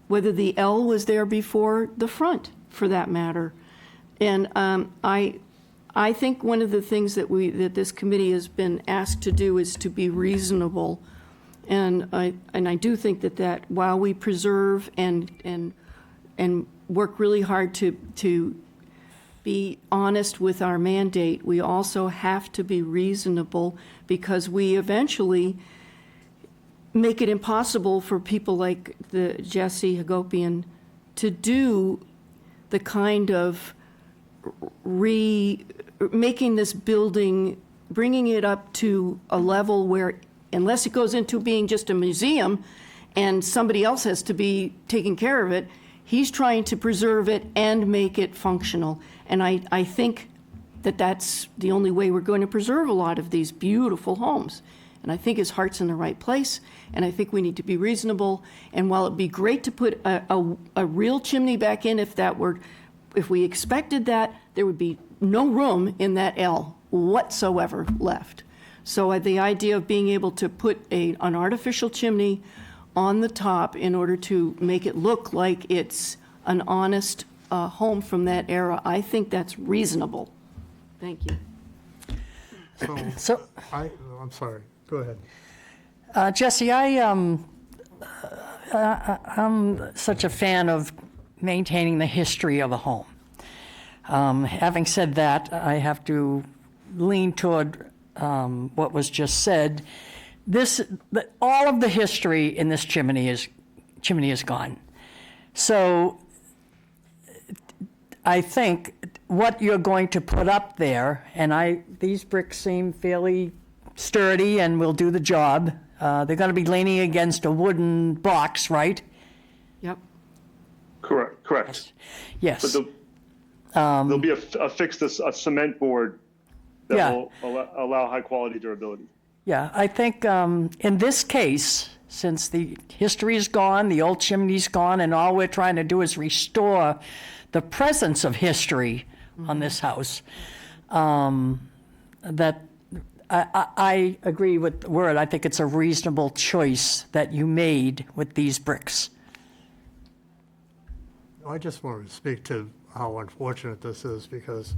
whether the L was there before the front, for that matter. And I think one of the things that this committee has been asked to do is to be reasonable. And I do think that while we preserve and work really hard to be honest with our mandate. We also have to be reasonable, because we eventually make it impossible for people like the Jesse Hagopian to do the kind of making this building, bringing it up to a level where, unless it goes into being just a museum and somebody else has to be taking care of it, he's trying to preserve it and make it functional. And I think that that's the only way we're going to preserve a lot of these beautiful homes. And I think his heart's in the right place, and I think we need to be reasonable. And while it'd be great to put a real chimney back in, if we expected that, there would be no room in that L whatsoever left. So the idea of being able to put an artificial chimney on the top in order to make it look like it's an honest home from that era, I think that's reasonable. Thank you. I'm sorry, go ahead. Jesse, I'm such a fan of maintaining the history of a home. Having said that, I have to lean toward what was just said. All of the history in this chimney is gone. So I think what you're going to put up there, and these bricks seem fairly sturdy and will do the job. They're going to be leaning against a wooden box, right? Yep. Correct. Yes. But there'll be a cement board that Yeah. will allow high quality durability. Yeah, I think in this case, since the history is gone, the old chimney's gone, and all we're trying to do is restore the presence of history on this house, that I agree with the word. I think it's a reasonable choice that you made with these bricks. I just wanted to speak to how unfortunate this is, because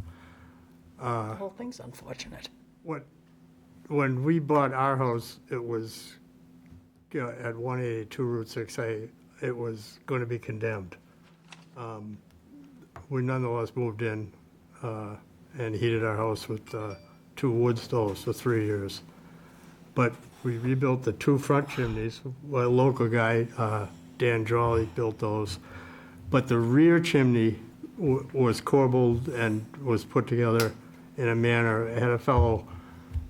The whole thing's unfortunate. when we bought our house, it was at 182 Route 6A, it was going to be condemned. We nonetheless moved in and heated our house with 2 wood stoves for 3 years. But we rebuilt the 2 front chimneys. A local guy, Dan Jolly, built those. But the rear chimney was corbelled and was put together in a manner. I had a fellow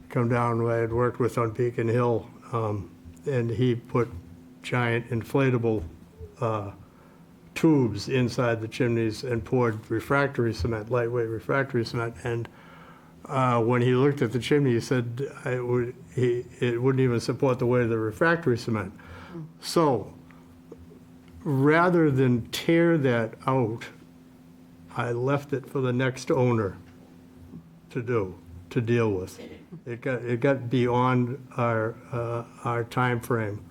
come down who I had worked with on Beacon Hill, and he put giant inflatable tubes inside the chimneys and poured refractory cement, lightweight refractory cement. And when he looked at the chimney, he said it wouldn't even support the weight of the refractory cement. So rather than tear that out, I left it for the next owner to deal with. It got beyond our time frame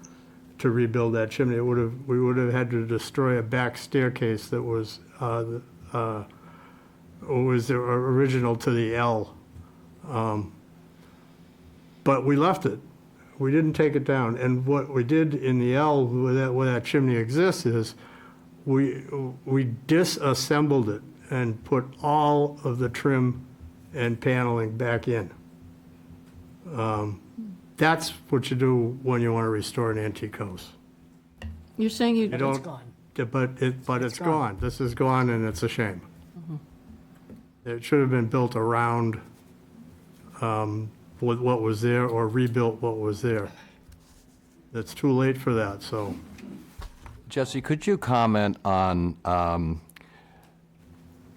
to rebuild that chimney. We would have had to destroy a back staircase that was original to the L. But we left it. We didn't take it down. And what we did in the L, where that chimney exists, is we disassembled it and put all of the trim and paneling back in. That's what you do when you want to restore an antique house. You're saying you You don't, gone. but it's gone. This is gone, and it's a shame. It should have been built around with what was there, or rebuilt what was there. It's too late for that, so. Jesse, could you comment on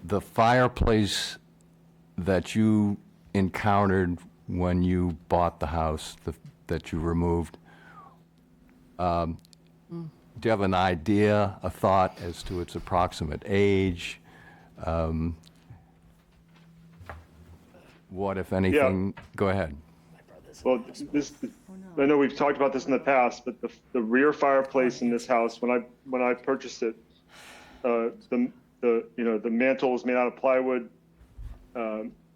the fireplace that you encountered when you bought the house that you removed? Do you have an idea, a thought as to its approximate age? What, if anything? Go ahead. Well, I know we've talked about this in the past, but the rear fireplace in this house, when I purchased it, the mantle was made out of plywood.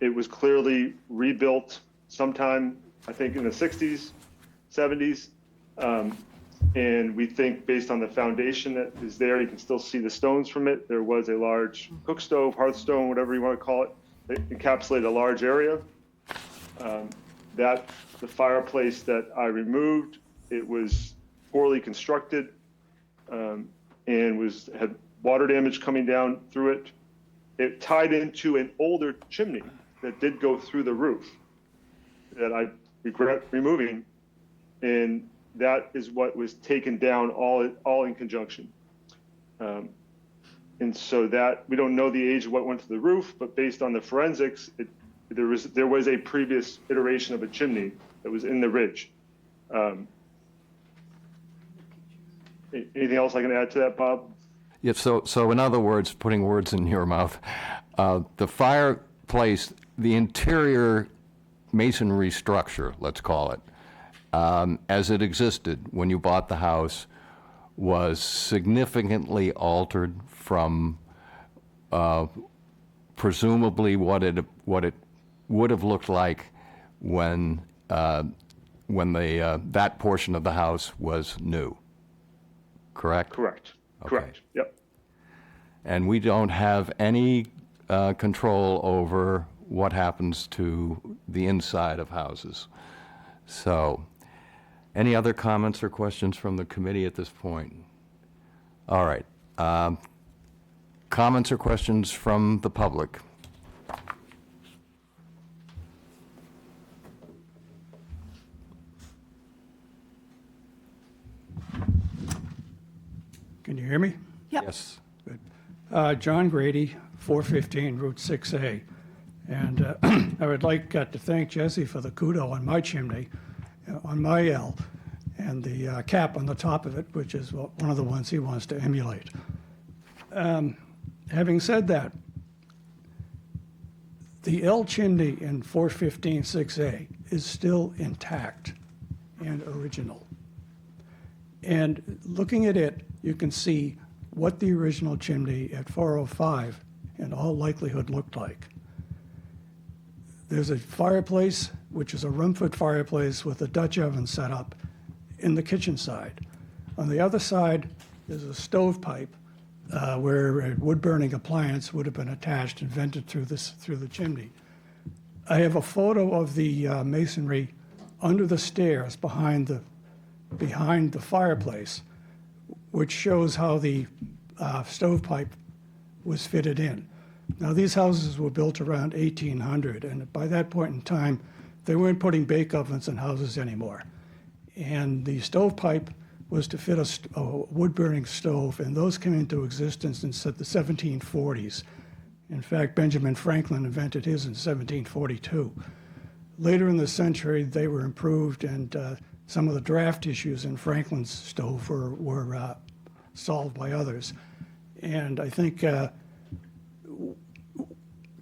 It was clearly rebuilt sometime, I think, in the 60s, 70s. And we think based on the foundation that is there, you can still see the stones from it. There was a large cook stove, hearthstone, whatever you want to call it, that encapsulated a large area. The fireplace that I removed, it was poorly constructed and had water damage coming down through it. It tied into an older chimney that did go through the roof that I regret removing, and that is what was taken down all in conjunction. And so that we don't know the age of what went to the roof, but based on the forensics, there was a previous iteration of a chimney that was in the ridge. Anything else I can add to that, Bob? Yeah, so in other words, putting words in your mouth, the fireplace, the interior masonry structure, let's call it, as it existed when you bought the house, was significantly altered from presumably what it would have looked like when that portion of the house was new. Correct? Correct. Okay. Correct. Yep. And we don't have any control over what happens to the inside of houses. So, any other comments or questions from the committee at this point? All right. Comments or questions from the public? Can you hear me? Yep. Yes. John Grady, 415 Route 6A. And I would like to thank Jesse for the kudo on my chimney, on my L, and the cap on the top of it, which is one of the ones he wants to emulate. Having said that, the L chimney in 415 6A is still intact and original. And looking at it, you can see what the original chimney at 405 in all likelihood looked like. There's a fireplace, which is a Rumford fireplace with a Dutch oven set up in the kitchen side. On the other side, there's a stovepipe where a wood-burning appliance would have been attached and vented through the chimney. I have a photo of the masonry under the stairs behind the fireplace, which shows how the stovepipe was fitted in. Now, these houses were built around 1800, and by that point in time, they weren't putting bake ovens in houses anymore. And the stovepipe was to fit a wood-burning stove, and those came into existence in the 1740s. In fact, Benjamin Franklin invented his in 1742. Later in the century, they were improved, and some of the draft issues in Franklin's stove were solved by others. And I think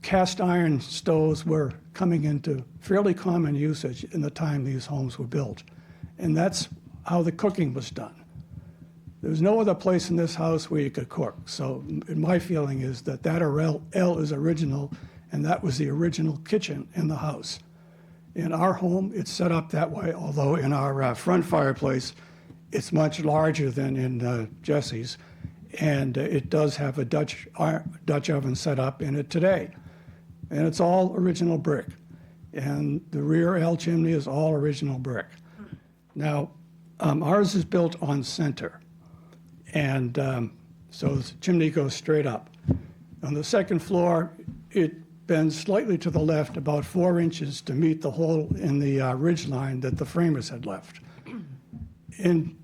cast iron stoves were coming into fairly common usage in the time these homes were built. And that's how the cooking was done. There was no other place in this house where you could cook. So my feeling is that L is original, and that was the original kitchen in the house. In our home, it's set up that way, although in our front fireplace, it's much larger than in Jesse's, and it does have a Dutch oven set up in it today. And it's all original brick. And the rear L chimney is all original brick. Now, ours is built on center, and so the chimney goes straight up. On the second floor, it bends slightly to the left, about 4 inches to meet the hole in the ridge line that the framers had left. In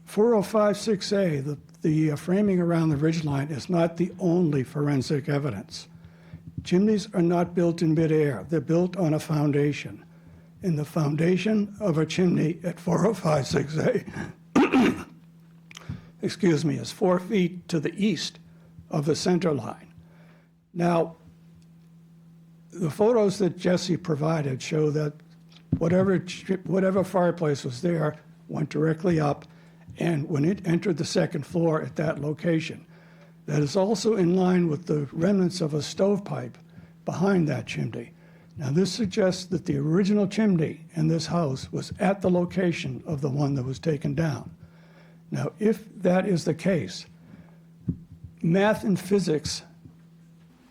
405 6A, the framing around the ridge line is not the only forensic evidence. Chimneys are not built in midair. They're built on a foundation. And the foundation of a chimney at 405 6A, excuse me, is 4 feet to the east of the center line. Now, the photos that Jesse provided show that whatever fireplace was there went directly up, and when it entered the second floor at that location, that is also in line with the remnants of a stovepipe behind that chimney. Now, this suggests that the original chimney in this house was at the location of the one that was taken down. Now, if that is the case, math and physics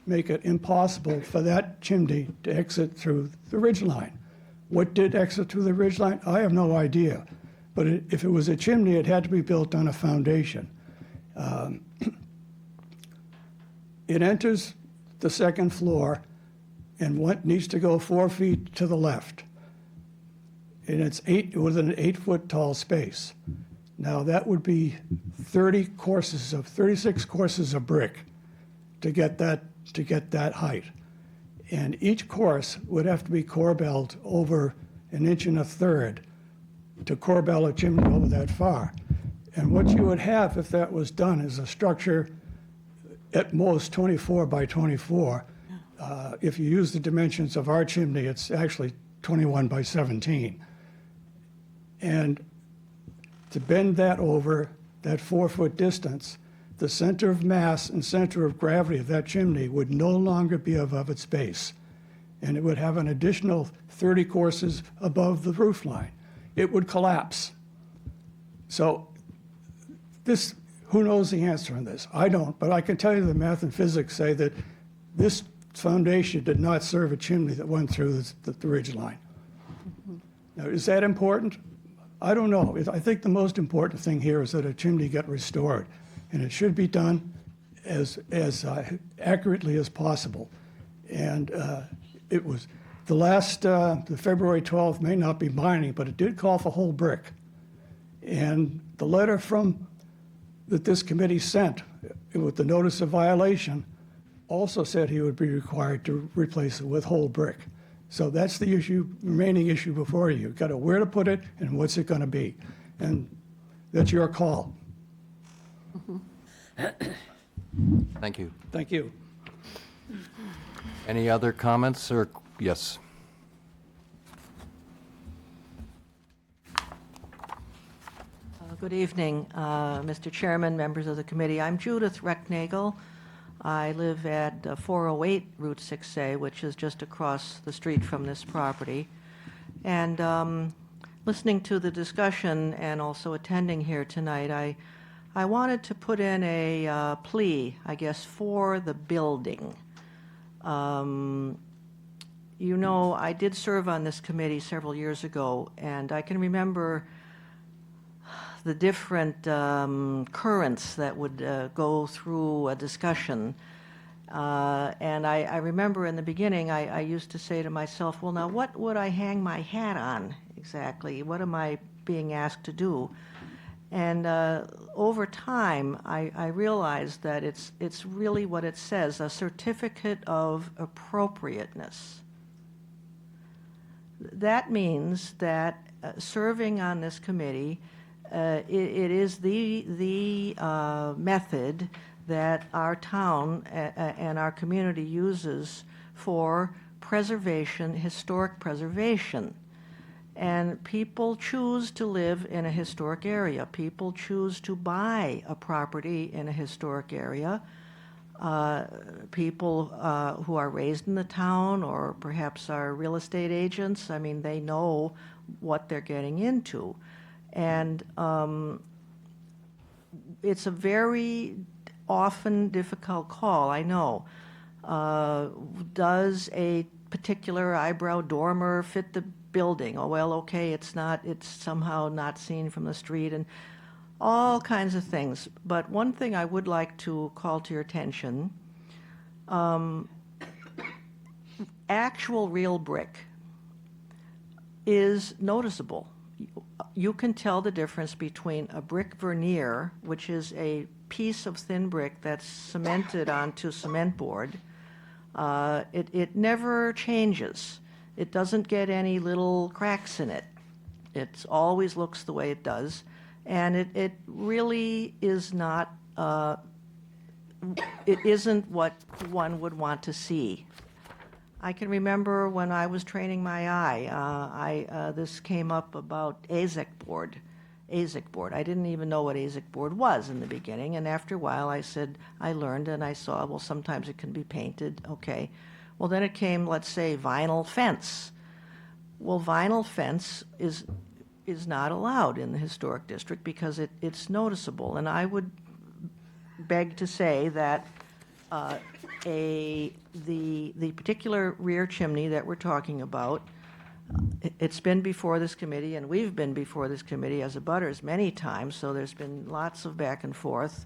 make it impossible for that chimney to exit through the ridge line. What did exit through the ridge line? I have no idea. But if it was a chimney, it had to be built on a foundation. It enters the second floor and what needs to go 4 feet to the left. And it's within an 8-foot tall space. Now that would be 36 courses of brick to get that height. And each course would have to be corbelled over 1.33 inches to corbel a chimney over that far. And what you would have if that was done is a structure at most 24 by 24. If you use the dimensions of our chimney, it's actually 21 by 17. And to bend that over that 4-foot distance, the center of mass and center of gravity of that chimney would no longer be above its base. And it would have an additional 30 courses above the roof line. It would collapse. So this, who knows the answer on this? I don't, but I can tell you the math and physics say that this foundation did not serve a chimney that went through the ridge line. Now, is that important? I don't know. I think the most important thing here is that a chimney get restored, and it should be done as accurately as possible. And it was, the February 12th may not be binding, but it did call for whole brick. And the letter that this committee sent with the notice of violation also said he would be required to replace it with whole brick. So that's the remaining issue before you. You've got to where to put it and what's it going to be. And that's your call. Thank you. Thank you. Any other comments or, yes? Good evening, Mr. Chairman, members of the committee. I'm Judith Recknagel. I live at 408 Route 6A, which is just across the street from this property. And listening to the discussion and also attending here tonight, I wanted to put in a plea, I guess, for the building. You know, I did serve on this committee several years ago, and I can remember the different currents that would go through a discussion. And I remember in the beginning, I used to say to myself, well, now what would I hang my hat on exactly? What am I being asked to do? And over time, I realized that it's really what it says, a certificate of appropriateness. That means that serving on this committee, it is the method that our town and our community uses for preservation, historic preservation. And people choose to live in a historic area. People choose to buy a property in a historic area. People who are raised in the town or perhaps are real estate agents, I mean, they know what they're getting into. And it's a very often difficult call, I know. Does a particular eyebrow dormer fit the building? Oh, well, okay, it's somehow not seen from the street, and all kinds of things. But one thing I would like to call to your attention, actual real brick is noticeable. You can tell the difference between a brick veneer, which is a piece of thin brick that's cemented onto cement board. It never changes. It doesn't get any little cracks in it. It always looks the way it does. And it really is not, it isn't what one would want to see. I can remember when I was training my eye, this came up about AZEK board. AZEK board. I didn't even know what AZEK board was in the beginning, and after a while I learned and I saw, well, sometimes it can be painted, okay. Well, then it came, let's say, vinyl fence. Well, vinyl fence is not allowed in the historic district because it's noticeable. And I would beg to say that the particular rear chimney that we're talking about, it's been before this committee, and we've been before this committee as abutters many times, so there's been lots of back and forth.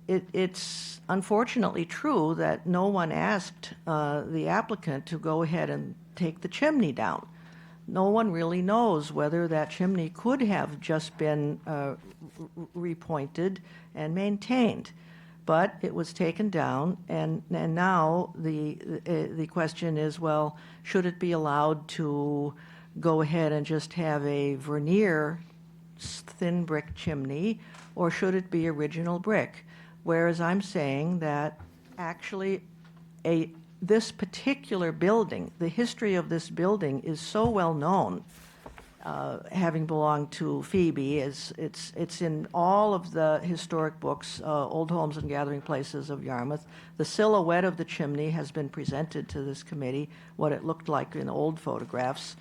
It's unfortunately true that no one asked the applicant to go ahead and take the chimney down. No one really knows whether that chimney could have just been repointed and maintained. But it was taken down, and now the question is, well, should it be allowed to go ahead and just have a veneer thin brick chimney, or should it be original brick? Whereas I'm saying that actually this particular building, the history of this building is so well known, having belonged to Phoebe, it's in all of the historic books, Old Homes and Gathering Places of Yarmouth. The silhouette of the chimney has been presented to this committee, what it looked like in old photographs.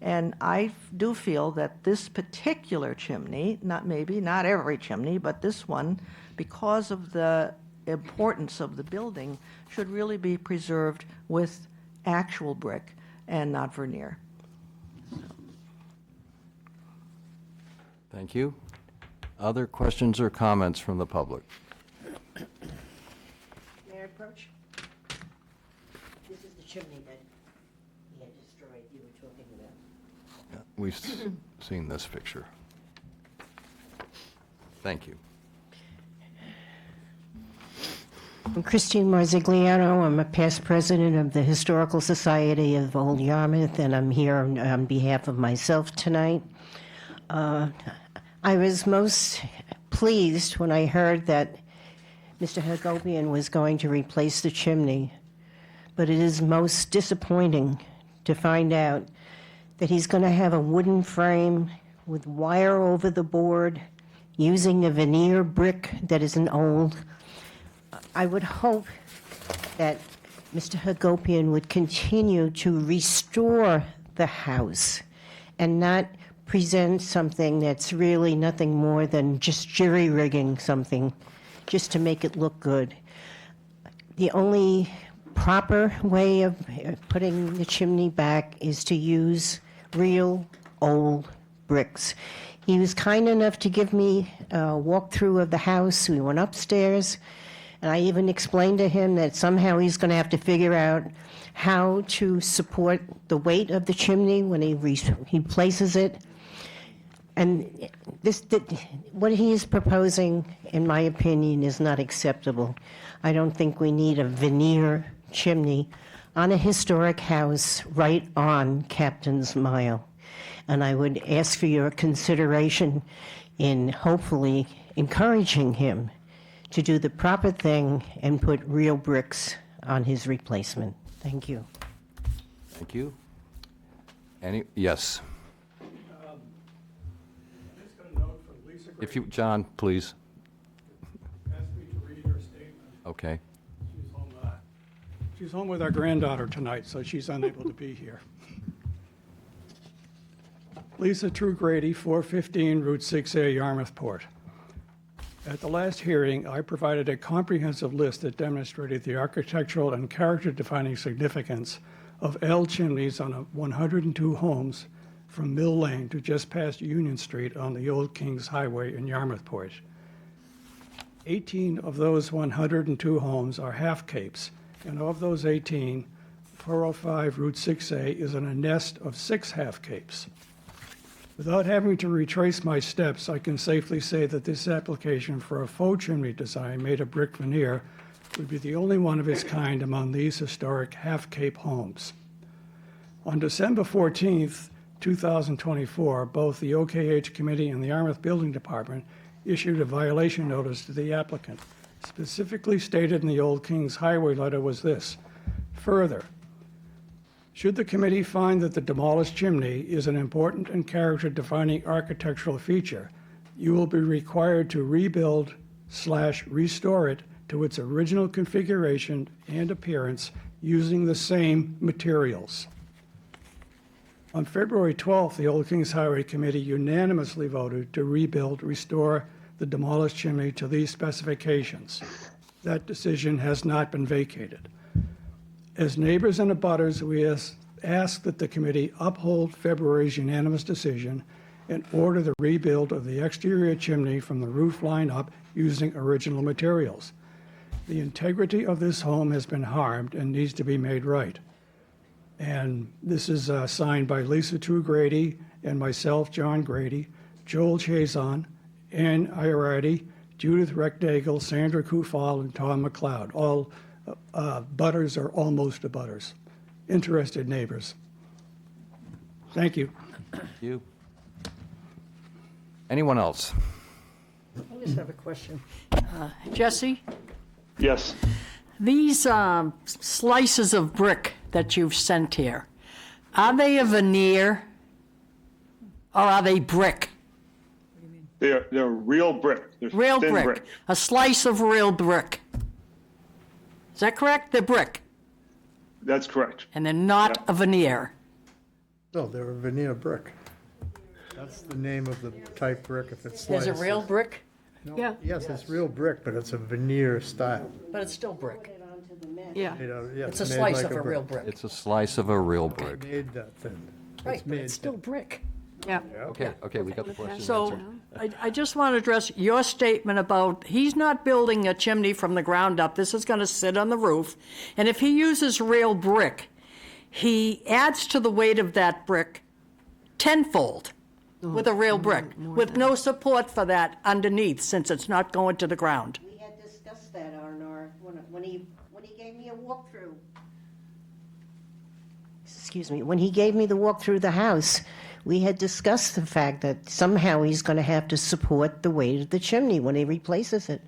And I do feel that this particular chimney, not every chimney, but this one, because of the importance of the building, should really be preserved with actual brick and not veneer. Thank you. Other questions or comments from the public? May I approach? This is the chimney that he had destroyed, you were talking about. We've seen this picture. Thank you. I'm Christine Marzigliano. I'm a past president of the Historical Society of Old Yarmouth, and I'm here on behalf of myself tonight. I was most pleased when I heard that Mr. Hagopian was going to replace the chimney, but it is most disappointing to find out that he's going to have a wooden frame with wire over the board using a veneer brick that isn't old. I would hope that Mr. Hagopian would continue to restore the house and not present something that's really nothing more than just jury-rigging something just to make it look good. The only proper way of putting the chimney back is to use real old bricks. He was kind enough to give me a walkthrough of the house. We went upstairs, and I even explained to him that somehow he's going to have to figure out how to support the weight of the chimney when he places it. And what he is proposing, in my opinion, is not acceptable. I don't think we need a veneer chimney on a historic house right on Captain's Mile. And I would ask for your consideration in hopefully encouraging him to do the proper thing and put real bricks on his replacement. Thank you. Thank you. Yes. If you, John, please. Asked me to read her statement. Okay. She's home with our granddaughter tonight, so she's unable to be here. Lisa True Grady, 415 Route 6A, Yarmouthport. At the last hearing, I provided a comprehensive list that demonstrated the architectural and character-defining significance of L chimneys on 102 homes from Mill Lane to just past Union Street on the Old Kings Highway in Yarmouthport. 18 of those 102 homes are half capes, and of those 18, 405 Route 6A is in a nest of 6 half capes. Without having to retrace my steps, I can safely say that this application for a faux chimney design made of brick veneer would be the only one of its kind among these historic half-cape homes. On December 14th, 2024, both the OKH Committee and the Yarmouth Building Department issued a violation notice to the applicant. Specifically stated in the Old Kings Highway letter was this: further, should the committee find that the demolished chimney is an important and character-defining architectural feature, you will be required to rebuild/restore it to its original configuration and appearance using the same materials. On February 12th, the Old Kings Highway Committee unanimously voted to restore the demolished chimney to these specifications. That decision has not been vacated. As neighbors and abutters, we ask that the committee uphold February's unanimous decision and order the rebuild of the exterior chimney from the roof line up using original materials. The integrity of this home has been harmed and needs to be made right. And this is signed by Lisa True Grady and myself, John Grady, Joel Chazon, Ann Iarardi, Judith Recknagel, Sandra Kufal, and Tom McLeod. All butters or almost abutters, interested neighbors. Thank you. Thank you. Anyone else? I just have a question. Jesse, Yes. these slices of brick that you've sent here, are they a veneer or are they brick? They're real brick. They're Real thin brick. A slice of real brick. Is that correct? They're brick. That's correct. And they're not a veneer. No, they're a veneer brick. That's the name of the type brick if it's sliced. Is it real brick? Yeah, Yes, it's real brick, but it's a veneer style. But it's still brick. yeah. You know, yeah, It's a made slice like of a real brick. It's a slice of a real brick. Made that thin. Right, It's but made it's still brick. Yeah. Okay, we got the question So answered. I just want to address your statement about he's not building a chimney from the ground up. This is going to sit on the roof. And if he uses real brick, he adds to the weight of that brick tenfold with a real brick, with no support for that underneath since it's not going to the ground. We had discussed that, R&R, when he gave me a walkthrough. Excuse me, when he gave me the walk through the house, we had discussed the fact that somehow he's going to have to support the weight of the chimney when he replaces it.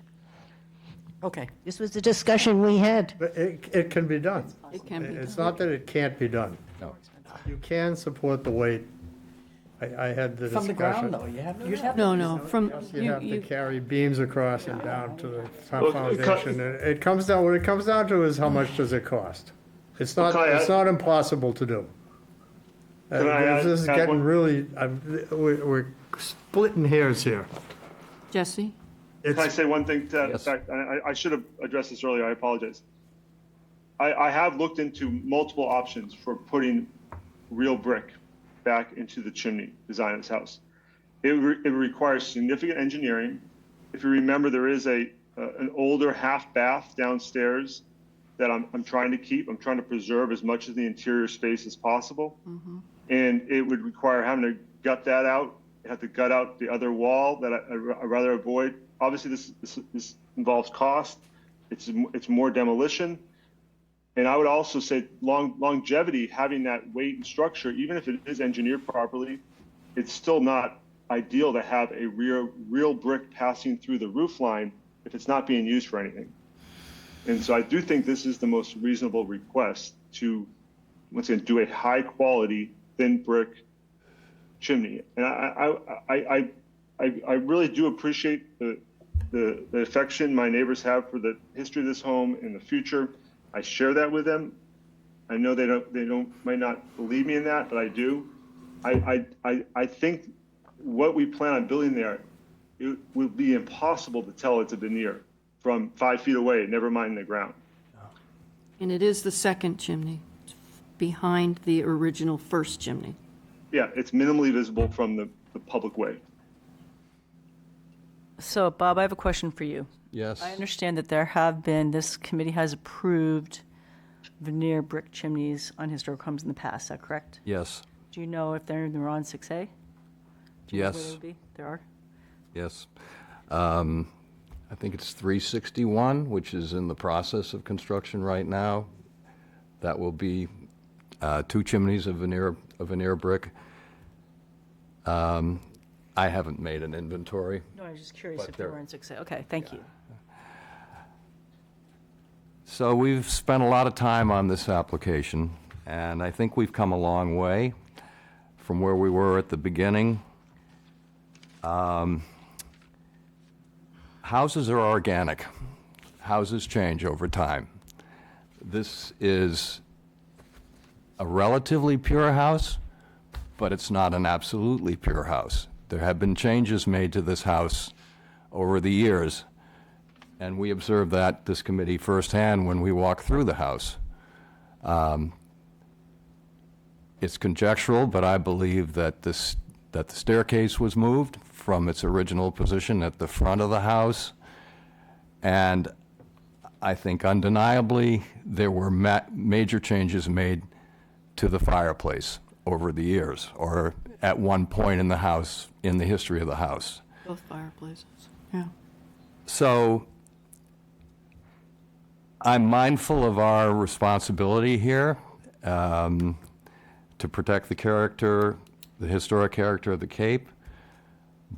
Okay. This was the discussion we had. But it can be done. It can be It's done. not that it can't be done. No. You can support the weight. I had the discussion. From the ground, though, you'd have. No, from, You have to carry beams across and down to the Well, foundation. And it comes down, what it comes down to is how much does it cost? It's not, Okay, it's not impossible to do. Can I This is add getting one? really, we're splitting hairs here. Jesse? Can I say one thing to that Yes. effect? I should have addressed this earlier. I apologize. I have looked into multiple options for putting real brick back into the chimney design of this house. It requires significant engineering. If you remember, there is an older half bath downstairs that I'm trying to keep. I'm trying to preserve as much of the interior space as possible. And it would require having to gut that out, have to gut out the other wall that I'd rather avoid. Obviously, this involves cost. It's more demolition. And I would also say longevity, having that weight and structure, even if it is engineered properly, it's still not ideal to have a real brick passing through the roof line if it's not being used for anything. And so I do think this is the most reasonable request to, once again, do a high quality thin brick chimney. And I really do appreciate the affection my neighbors have for the history of this home in the future. I share that with them. I know they might not believe me in that, but I do. I think what we plan on building there, it will be impossible to tell it's a veneer from 5 feet away, never mind the ground. And it is the second chimney, behind the original first chimney. Yeah, it's minimally visible from the public way. So, Bob, I have a question for you. Yes. I understand that this committee has approved veneer brick chimneys on historic homes in the past, is that correct? Yes. Do you know if they're on 6A? Do you know where Yes. they would be? There are? Yes. I think it's 361, which is in the process of construction right now. That will be 2 chimneys of veneer brick. I haven't made an inventory. No, I was just curious But if they they're- were in 6A. Okay, thank you. So we've spent a lot of time on this application, and I think we've come a long way from where we were at the beginning. Houses are organic. Houses change over time. This is a relatively pure house, but it's not an absolutely pure house. There have been changes made to this house over the years, and we observed that, this committee, firsthand when we walked through the house. It's conjectural, but I believe that that the staircase was moved from its original position at the front of the house, and I think undeniably there were major changes made to the fireplace over the years, or at one point in the house, in the history of the house. Both fireplaces, yeah. So I'm mindful of our responsibility here to protect the character, the historic character of the Cape,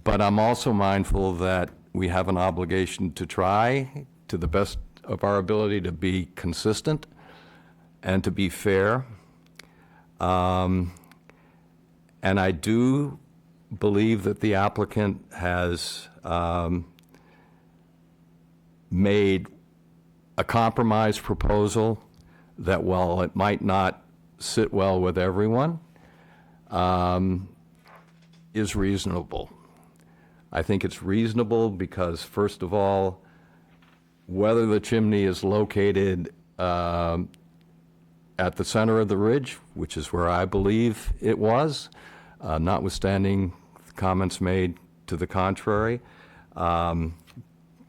but I'm also mindful that we have an obligation to try, to the best of our ability, to be consistent and to be fair. And I do believe that the applicant has made a compromise proposal that, while it might not sit well with everyone, is reasonable. I think it's reasonable because, first of all, whether the chimney is located at the center of the ridge, which is where I believe it was, notwithstanding comments made to the contrary,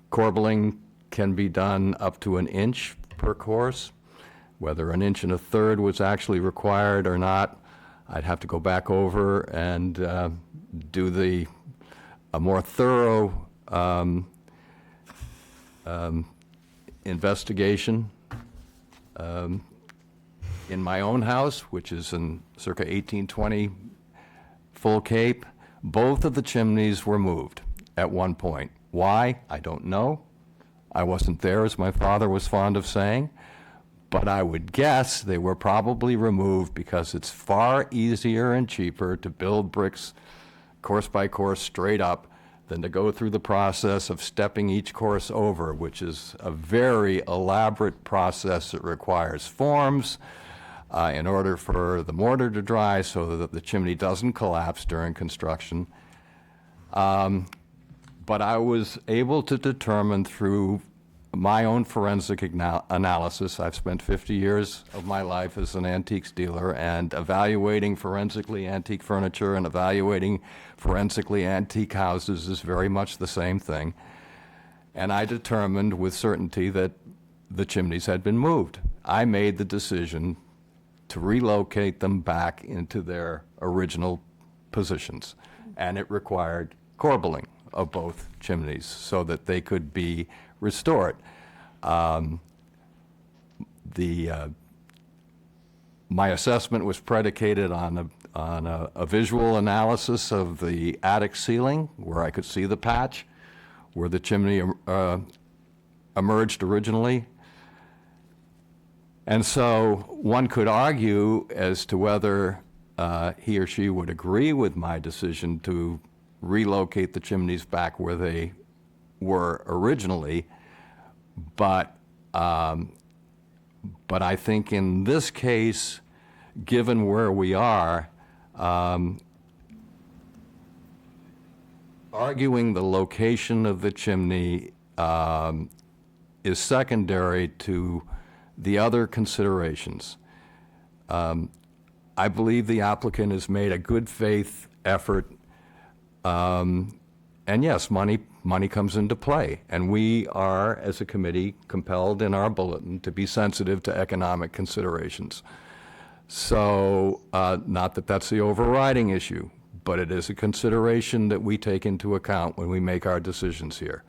corbelling can be done up to 1 inch per course. Whether 1 1/3 inches was actually required or not, I'd have to go back over and do a more thorough investigation in my own house, which is in circa 1820 full Cape. Both of the chimneys were moved at one point. Why? I don't know. I wasn't there, as my father was fond of saying, but I would guess they were probably removed because it's far easier and cheaper to build bricks course by course straight up than to go through the process of stepping each course over, which is a very elaborate process that requires forms in order for the mortar to dry so that the chimney doesn't collapse during construction. But I was able to determine through my own forensic analysis — I've spent 50 years of my life as an antiques dealer, and evaluating forensically antique furniture and evaluating forensically antique houses is very much the same thing. And I determined with certainty that the chimneys had been moved. I made the decision to relocate them back into their original positions, and it required corbelling of both chimneys so that they could be restored. My assessment was predicated on a visual analysis of the attic ceiling, where I could see the patch where the chimney emerged originally. And so one could argue as to whether he or she would agree with my decision to relocate the chimneys back where they were originally, but I think in this case, given where we are, arguing the location of the chimney is secondary to the other considerations. I believe the applicant has made a good faith effort. And yes, money comes into play, and we are, as a committee, compelled in our bulletin to be sensitive to economic considerations. So, not that that's the overriding issue, but it is a consideration that we take into account when we make our decisions here.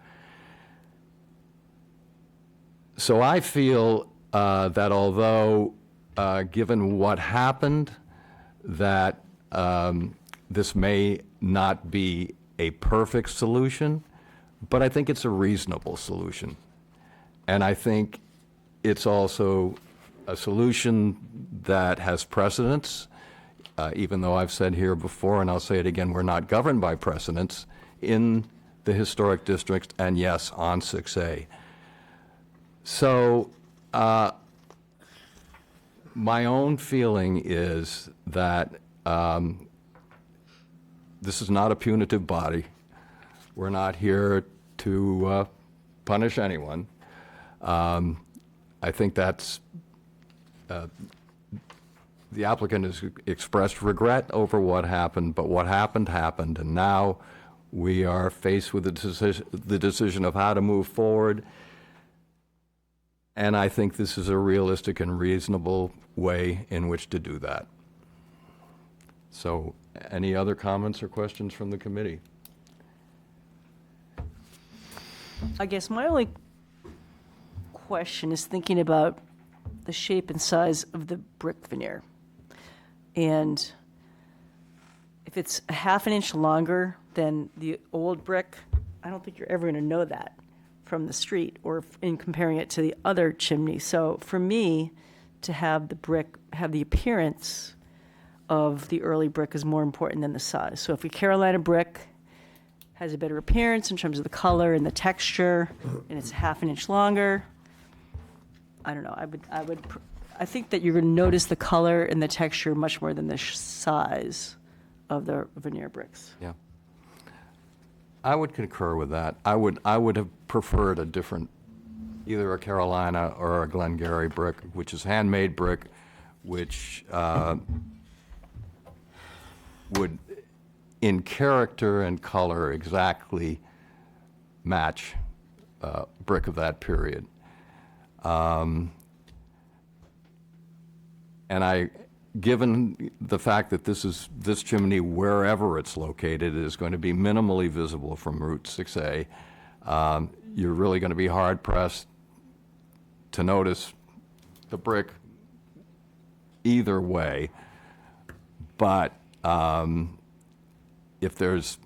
So I feel that although, given what happened, that this may not be a perfect solution, but I think it's a reasonable solution. And I think it's also a solution that has precedence, even though I've said here before, and I'll say it again, we're not governed by precedence in the historic districts, and yes, on 6A. So my own feeling is that this is not a punitive body. We're not here to punish anyone. I think that's, the applicant has expressed regret over what happened, but what happened, happened, and now we are faced with the decision of how to move forward. And I think this is a realistic and reasonable way in which to do that. So, any other comments or questions from the committee? I guess my only question is thinking about the shape and size of the brick veneer. And if it's a half an inch longer than the old brick, I don't think you're ever going to know that from the street or in comparing it to the other chimney. So for me, to have the brick have the appearance of the early brick is more important than the size. So if a Carolina brick has a better appearance in terms of the color and the texture, and it's half an inch longer, I don't know, I think that you're going to notice the color and the texture much more than the size of the veneer bricks. Yeah. I would concur with that. I would have preferred a different, either a Carolina or a Glengarry brick, which is handmade brick, which would, in character and color, exactly match brick of that period. And given the fact that this chimney, wherever it's located, is going to be minimally visible from Route 6A, you're really going to be hard-pressed to notice the brick either way. But if there's,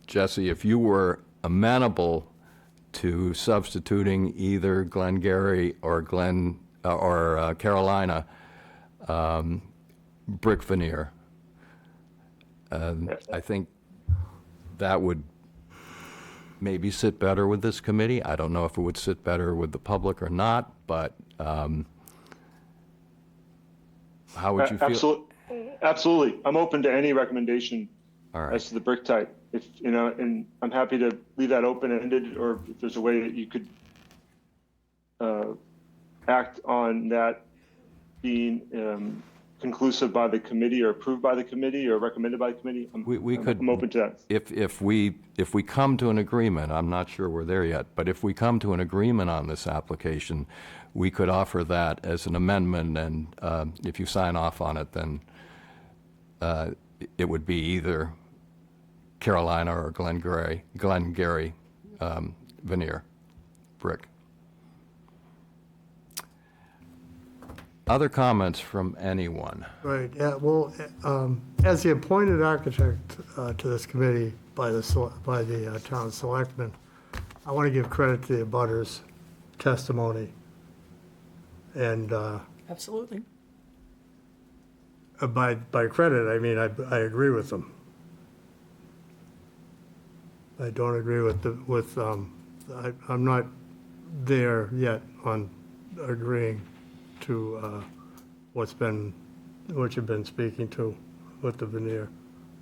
Jesse, if you were amenable to substituting either Glengarry or Carolina brick veneer, I think that would maybe sit better with this committee. I don't know if it would sit better with the public or not, but how would you feel? Absolutely. I'm open to any recommendation All right. as to the brick type. If, and I'm happy to leave that open-ended, or if there's a way that you could act on that being conclusive by the committee or approved by the committee or recommended by the committee. I'm open to that. If we come to an agreement, I'm not sure we're there yet, but if we come to an agreement on this application, we could offer that as an amendment, and if you sign off on it, then it would be either Carolina or Glengarry veneer brick. Other comments from anyone? Right, yeah, well, as the appointed architect to this committee by the town selectmen, I want to give credit to the abutters' testimony. And Absolutely. by credit, I mean, I agree with them. I don't agree I'm not there yet on agreeing to what you've been speaking to with the veneer.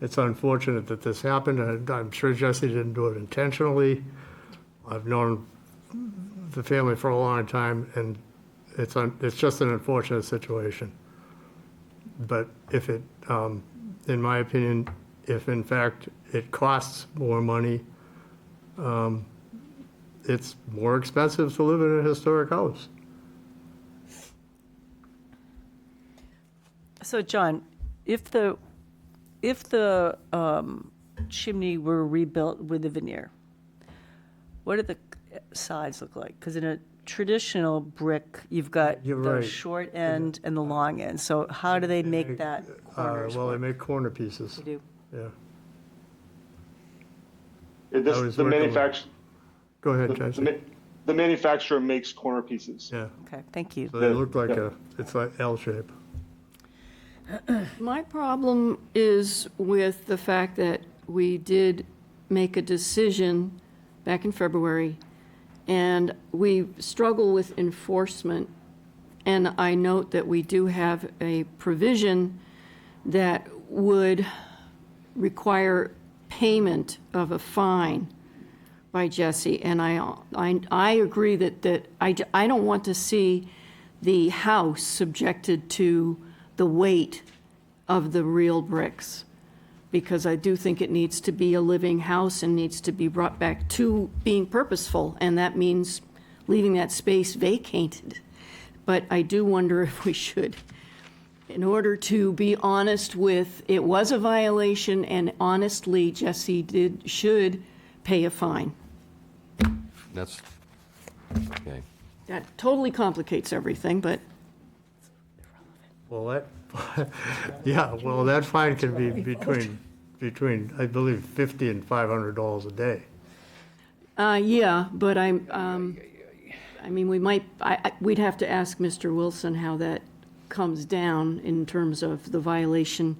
It's unfortunate that this happened, and I'm sure Jesse didn't do it intentionally. I've known the family for a long time, and it's just an unfortunate situation. But if it, in my opinion, if in fact it costs more money, it's more expensive to live in a historic house. So, John, if the chimney were rebuilt with the veneer, what do the sides look like? Because in a traditional brick, you've got You're the right. short end and the long end. So how do they make that corners Well, they work? make corner pieces, They do. yeah. The manufacturer. Go ahead, Jesse. The manufacturer makes corner pieces. Yeah, Okay, thank you. so they look like it's like L shape. My problem is with the fact that we did make a decision back in February, and we struggle with enforcement. And I note that we do have a provision that would require payment of a fine by Jesse, and I agree that I don't want to see the house subjected to the weight of the real bricks, because I do think it needs to be a living house and needs to be brought back to being purposeful, and that means leaving that space vacated. But I do wonder if we should, in order to be honest with, it was a violation, and honestly, Jesse should pay a fine. That's, okay. That totally complicates everything, but Well, that, yeah, well, that fine can be between, I believe, $50 and $500 a day. yeah, but I mean, we'd have to ask Mr. Wilson how that comes down in terms of the violation.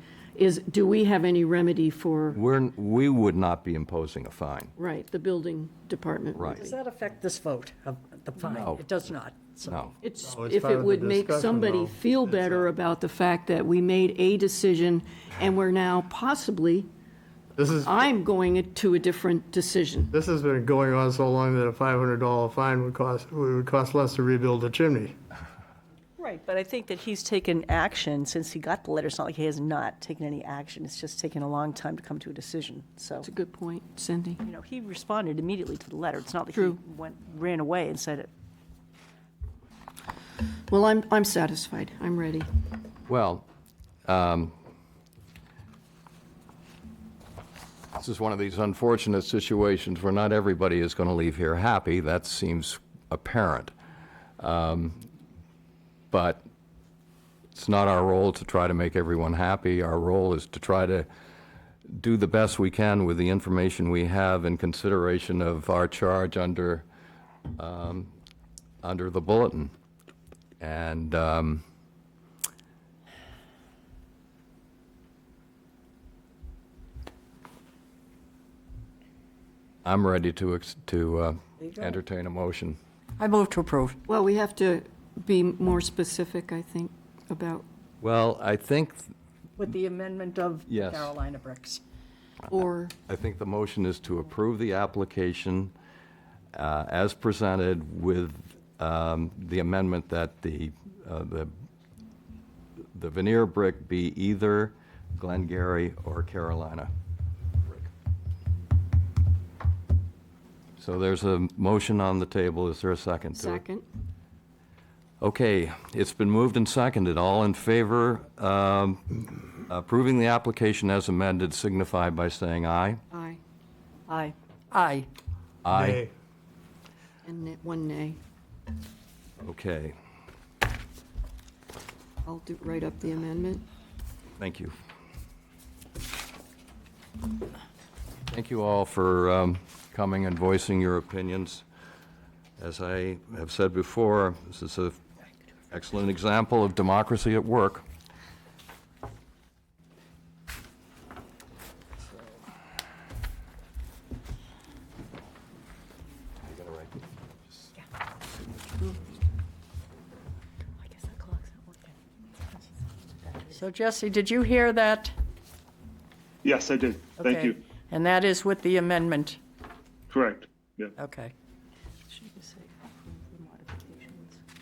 Do we have any remedy for, We would not be imposing a fine. right, the building department? Right. Does that affect this vote of the fine? No. It does not. So No. It's, No, it's if part it of the would make discussion, somebody though. feel better about the fact that we made a decision and we're now possibly, This is, I'm going to a different decision. this has been going on so long that a $500 fine would cost less to rebuild a chimney. Right, but I think that he's taken action since he got the letter. It's not like he has not taken any action. It's just taken a long time to come to a decision. So, That's a good point, Cindy. you know, he responded immediately to the letter. It's not like True. he ran away and said it. Well, I'm satisfied. I'm ready. Well, this is one of these unfortunate situations where not everybody is going to leave here happy. That seems apparent. But it's not our role to try to make everyone happy. Our role is to try to do the best we can with the information we have in consideration of our charge under the bulletin. And I'm ready to entertain a motion. I move to approve. Well, we have to be more specific, I think, about, Well, I think With the amendment of Yes. Carolina Bricks. or, the motion is to approve the application as presented with the amendment that the veneer brick be either Glengarry or Carolina brick. So there's a motion on the table. Is there a second to it? second. Okay, it's been moved and seconded. All in favor approving the application as amended signify by saying aye. Aye. Aye. Aye. Aye. Nay. And one nay. Okay, I'll write up the amendment. thank you. Thank you all for coming and voicing your opinions. As I have said before, this is an excellent example of democracy at work. So Jesse, did you hear that? Yes, I did. Thank Okay. you. And that is with the amendment? Correct. Yeah. Okay.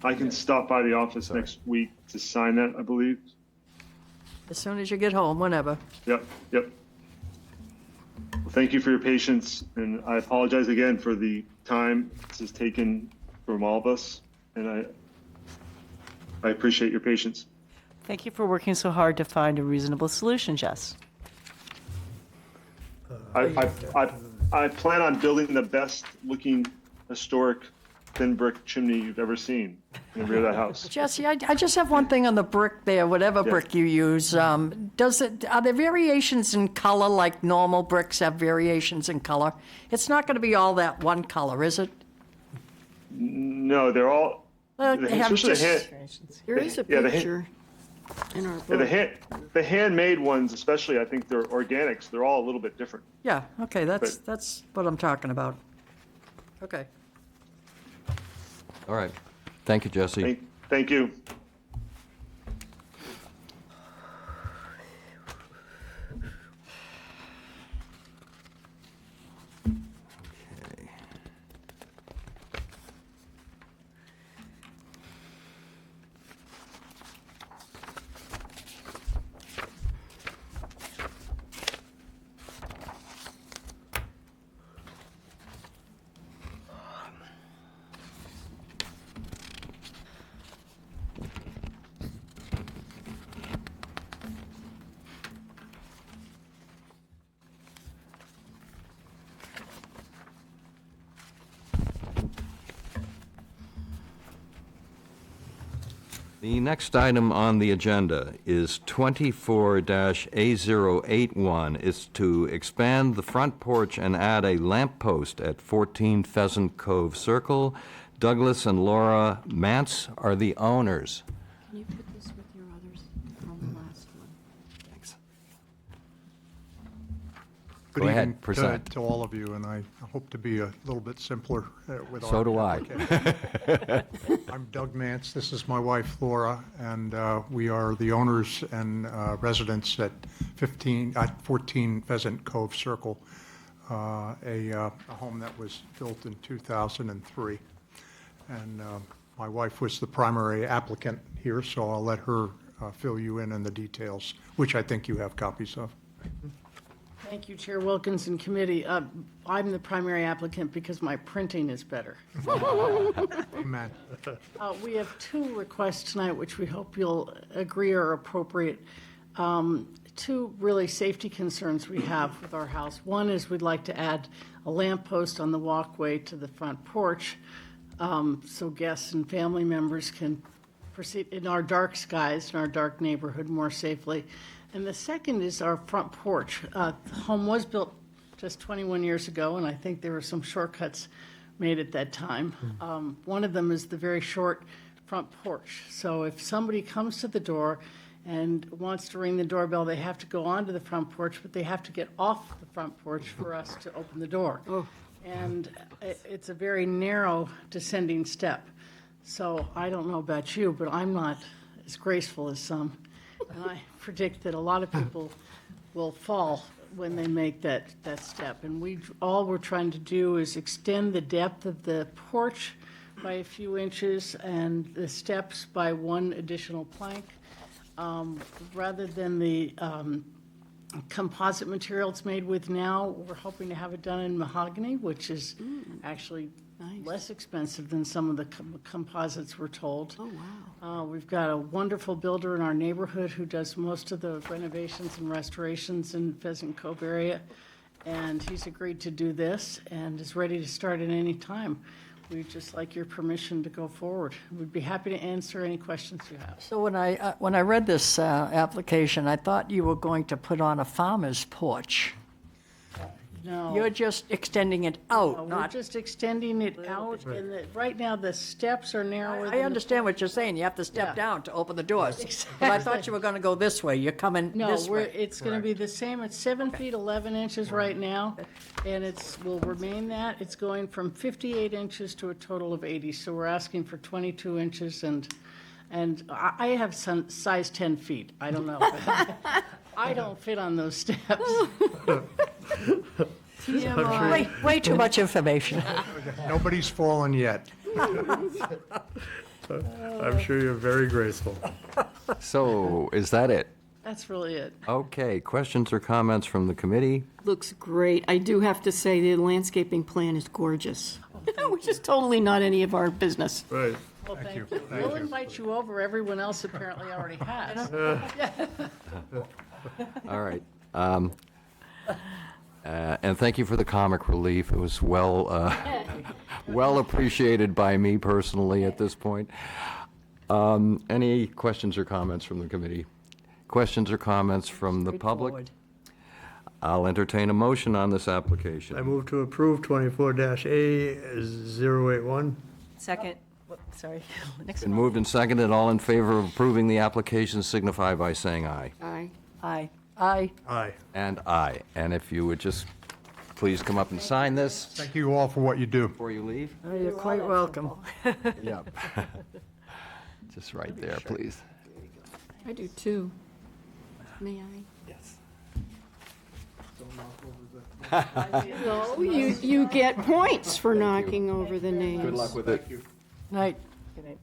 I can stop by the office next week to sign that, I believe. As soon as you get home, whenever. Yep, yep. Well, thank you for your patience, and I apologize again for the time this has taken from all of us, and I appreciate your patience. Thank you for working so hard to find a reasonable solution, Jess. I plan on building the best-looking historic thin brick chimney you've ever seen in the rear of that house. Jesse, I just have one thing on the brick there, whatever Yeah. brick you use. Are there variations in color like normal bricks have variations in color? It's not going to be all that one color, is it? No, they're all, They have especially just- There is a Yeah, the picture in our yeah, book. the handmade ones, especially, I think they're organics. They're all a little bit different. Yeah, okay, that's what I'm talking about. Okay. All right. Thank you, Jesse. Thank you. The next item on the agenda is 24-A081. It's to expand the front porch and add a lamp post at 14 Pheasant Cove Circle. Douglas and Laura Mance are the owners. Can you put this with your others from the last one? Thanks. Good Go ahead, evening present. to all of you, and I hope to be a little bit simpler with our So do I. application. I'm Doug Mance, this is my wife Laura, and we are the owners and residents at 14 Pheasant Cove Circle, a home that was built in 2003. And my wife was the primary applicant here, so I'll let her fill you in on the details, which I think you have copies of. Thank you, Chair Wilkins and committee. I'm the primary applicant because my printing is better. Amen. We have two requests tonight, which we hope you'll agree are appropriate. Two really safety concerns we have with our house. One is we'd like to add a lamp post on the walkway to the front porch, so guests and family members can proceed in our dark skies, in our dark neighborhood more safely. And the second is our front porch. The home was built just 21 years ago, and I think there were some shortcuts made at that time. One of them is the very short front porch. So if somebody comes to the door and wants to ring the doorbell, they have to go onto the front porch, but they have to get off the front porch for us to open the door. And it's a very narrow descending step. So I don't know about you, but I'm not as graceful as some. And I predict that a lot of people will fall when they make that step. And all we're trying to do is extend the depth of the porch by a few inches and the steps by one additional plank. Rather than the composite material it's made with now, we're hoping to have it done in mahogany, which is actually less expensive than some of the composites we're told. Oh, wow. We've got a wonderful builder in our neighborhood who does most of the renovations and restorations in Pheasant Cove area, and he's agreed to do this and is ready to start at any time. We'd just like your permission to go forward. We'd be happy to answer any questions you have. So when I read this application, I thought you were going to put on a farmer's porch. No. You're just extending it out, We're not... just extending it out, and right now the steps are narrower than I understand what you're saying, you have to step down to open the doors. But I thought you were going to go this way, you're coming No, this way. it's going to be the same. It's 7 feet 11 inches right now, and will remain that. It's going from 58 inches to a total of 80, so we're asking for 22 inches, and I have size 10 feet. I don't know. I don't fit on those steps. Way too much information. Nobody's fallen yet. I'm sure you're very graceful. So, is that it? That's really it. Okay, questions or comments from the committee? Looks great. I do have to say the landscaping plan is gorgeous, which is totally not any of our business. Right. Well, thank you. We'll invite you over. Everyone else apparently already has. All right. And thank you for the comic relief. It was well appreciated by me personally at this point. Any questions or comments from the committee? Questions or comments from the public? Straightforward. I'll entertain a motion on this application. I move to approve 24-A081. Second, sorry. Next Been one. moved and seconded. All in favor of approving the application signify by saying aye. Aye. Aye. Aye. Aye. And aye. And if you would just please come up and sign this Thank you all for what you do. before you leave. Oh, you're quite welcome. Yep. Just right there, please. I do too. May I? Yes. No, you get points for knocking over the names. Good luck with it. Night. Good night.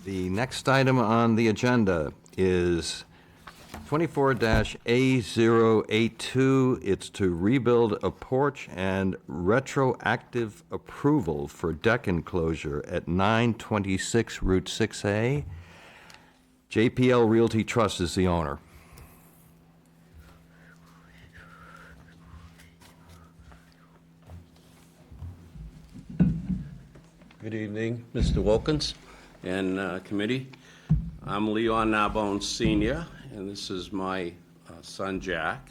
The next item on the agenda is 24-A082. It's to rebuild a porch and retroactive approval for deck enclosure at 926 Route 6A. JPL Realty Trust is the owner. Good evening, Mr. Wilkins and committee. I'm Leon Narbone Sr., and this is my son, Jack.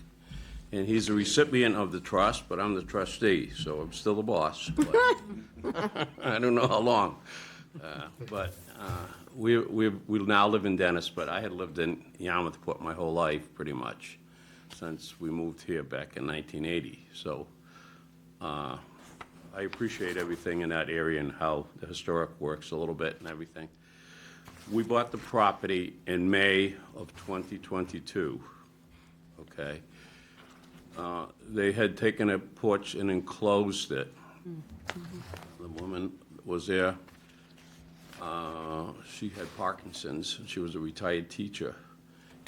And he's a recipient of the trust, but I'm the trustee, so I'm still the boss. But I don't know how long. We now live in Dennis, but I had lived in Yarmouthport my whole life, pretty much, since we moved here back in 1980. So I appreciate everything in that area and how the historic works a little bit and everything. We bought the property in May of 2022, okay? They had taken a porch and enclosed it. The woman was there. She had Parkinson's. She was a retired teacher,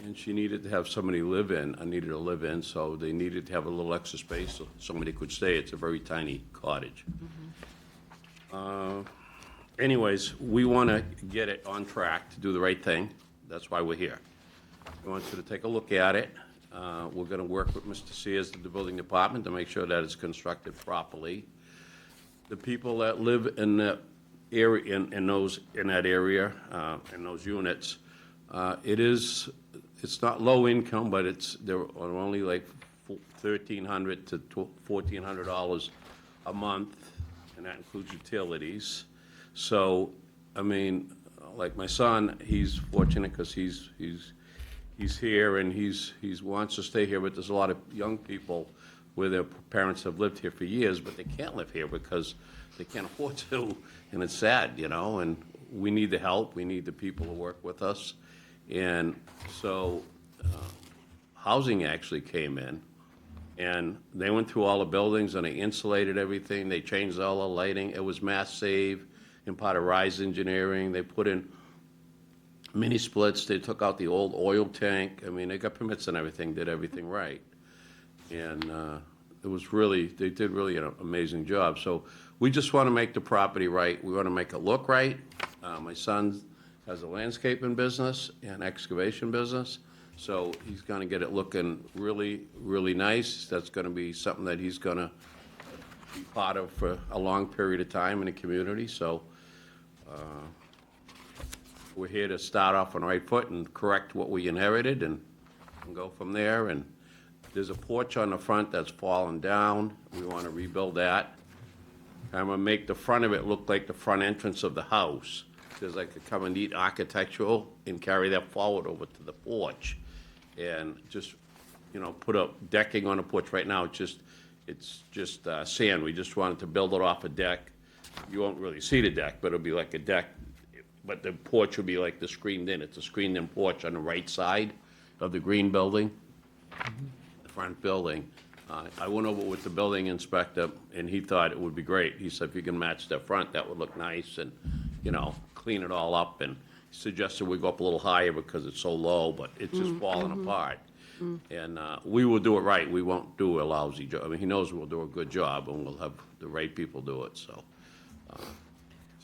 and she needed to have somebody live in. I needed to live in, so they needed to have a little extra space so somebody could stay. It's a very tiny cottage. Anyways, we want to get it on track to do the right thing. That's why we're here. We want you to take a look at it. We're going to work with Mr. Sears at the building department to make sure that it's constructed properly. The people that live in the area, in that area, in those units, it's not low income, but they're only like $1,300 to $1,400 a month, and that includes utilities. So, I mean, like my son, he's fortunate because he's here and he wants to stay here, but there's a lot of young people where their parents have lived here for years, but they can't live here because they can't afford to, and it's sad, you know, and we need the help, we need the people to work with us. And so housing actually came in, and they went through all the buildings and they insulated everything, they changed all the lighting, it was Mass Save and part of Rise Engineering. They put in mini splits, they took out the old oil tank, I mean, they got permits and everything, did everything right. And they did really an amazing job. So we just want to make the property right. We want to make it look right. My son has a landscaping business and excavation business, so he's going to get it looking really, really nice. That's going to be something that he's going to be part of for a long period of time in the community. So we're here to start off on the right foot and correct what we inherited and go from there. And there's a porch on the front that's fallen down. We want to rebuild that. I'm going to make the front of it look like the front entrance of the house. There's like a come and eat architectural and carry that forward over to the porch. And just, you know, put up decking on the porch. Right now, it's just sand. We just wanted to build it off a deck. You won't really see the deck, but it'll be like a deck. But the porch will be like the screened in. It's a screened in porch on the right side of the green building, the front building. I went over with the building inspector, and he thought it would be great. He said, if you can match that front, that would look nice, and, you know, clean it all up. And he suggested we go up a little higher because it's so low, but it's just falling apart. And we will do it right. We won't do a lousy job. I mean, he knows we'll do a good job, and we'll have the right people do it, so.